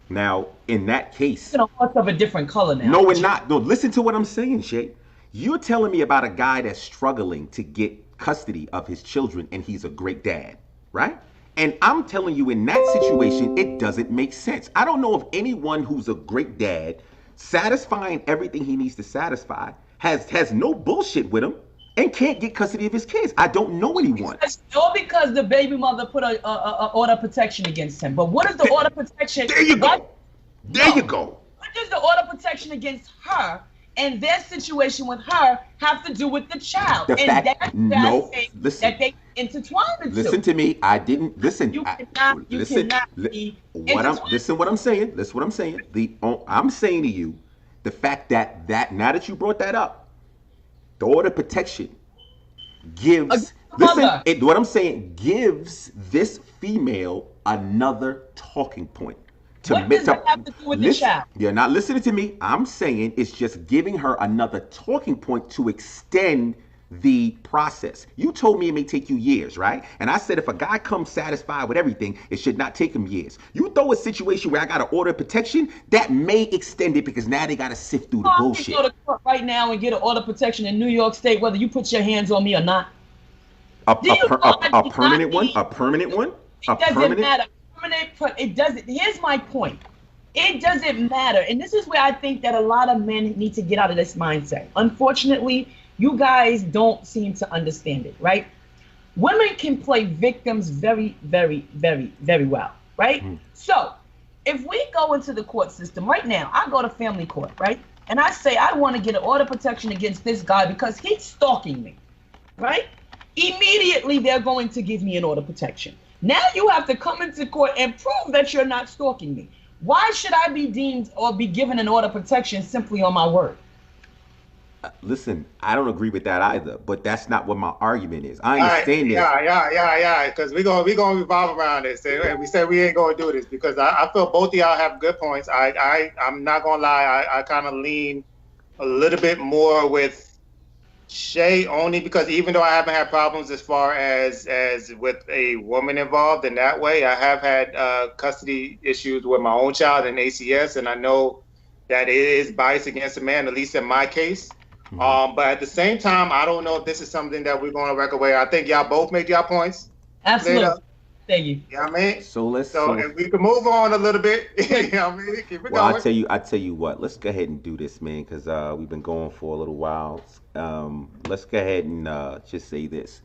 S9: Now, in that case,
S10: You know, horse of a different color now.
S9: no, we're not. No, listen to what I'm saying, Shay. You're telling me about a guy that's struggling to get custody of his children, and he's a great dad, right? And I'm telling you, in that situation, it doesn't make sense. I don't know of anyone who's a great dad, satisfying everything he needs to satisfy, has no bullshit with him, and can't get custody of his kids. I don't know anyone.
S10: Or because the baby mother put a order of protection against him. But what is the order of protection?
S9: There you go. There you go.
S10: What does the order of protection against her and their situation with her have to do with the child?
S9: The
S10: and
S9: fact,
S10: that's
S9: no,
S10: thing
S9: listen.
S10: that they intertwine the two.
S9: Listen to me. I didn't listen.
S10: You
S9: I-
S10: cannot. You
S9: listen.
S10: cannot
S9: li-
S10: be
S9: what I'm
S10: intertwined.
S9: listen. What I'm saying. Listen. What I'm saying. I'm saying to you, the fact that now that you brought that up, the order of protection gives.
S10: Against the
S9: Listen.
S10: mother.
S9: What I'm saying gives this female another talking point.
S10: What does that have to do with the
S9: listen,
S10: child?
S9: You're not listening to me. I'm saying it's just giving her another talking point to extend the process. You told me it may take you years, right? And I said if a guy comes satisfied with everything, it should not take him years. You throw a situation where I got an order of protection, that may extend it because now they got to sift through the
S10: I
S9: bullshit.
S10: can go to court right now and get an order of protection in New York State, whether you put your hands on me or not.
S9: A
S10: Do you know I do
S9: permanent
S10: not
S9: one?
S10: need-
S9: A permanent one? A
S10: It doesn't
S9: permanent?
S10: matter. It doesn't. Here's my point. It doesn't matter. And this is where I think that a lot of men need to get out of this mindset. Unfortunately, you guys don't seem to understand it, right? Women can play victims very, very, very, very well, right? So if we go into the court system right now, I go to family court, right? And I say, I want to get an order of protection against this guy because he's stalking me, right? Immediately, they're going to give me an order of protection. Now you have to come into court and prove that you're not stalking me. Why should I be deemed or be given an order of protection simply on my word?
S9: Listen, I don't agree with that either, but that's not what my argument is. I
S6: All right,
S9: understand this.
S6: yeah. Because we're gonna revolve around this, and we said we ain't gonna do this because I feel both of y'all have good points. I'm not gonna lie, I kind of lean a little bit more with Shay only because even though I haven't had problems as far as with a woman involved in that way, I have had custody issues with my own child in ACS, and I know that it is biased against a man, at least in my case. But at the same time, I don't know if this is something that we're going to wreck away. I think y'all both made y'all points.
S10: Absolutely.
S6: Later.
S10: Thank you.
S6: Yeah, I mean.
S9: So
S6: if we can move on a little bit. You know what I mean? Keep it
S9: well,
S6: going.
S9: I tell you what. Let's go ahead and do this, man, because we've been going for a little while. Let's go ahead and just say this,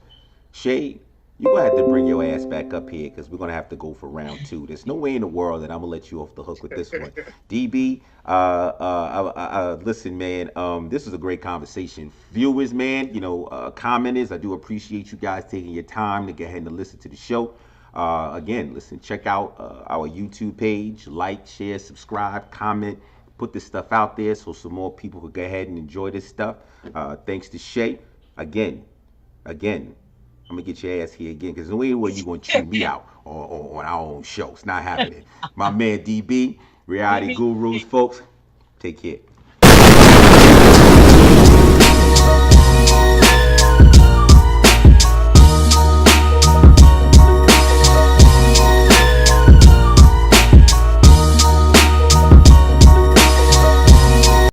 S9: Shay. You're gonna have to bring your ass back up here because we're gonna have to go for round 2. There's no way in the world that I'm gonna let you off the hook with this one. DB, listen, man. This was a great conversation. Viewers, man, commenters, I do appreciate you guys taking your time to go ahead and listen to the show. Again, listen, check out our YouTube page, like, share, subscribe, comment, put this stuff out there so some more people could go ahead and enjoy this stuff. Thanks to Shay. Again, I'm gonna get your ass here again because no way you're gonna chew me out on our own show. It's not happening. My man DB, Reality Gurus, folks. Take care.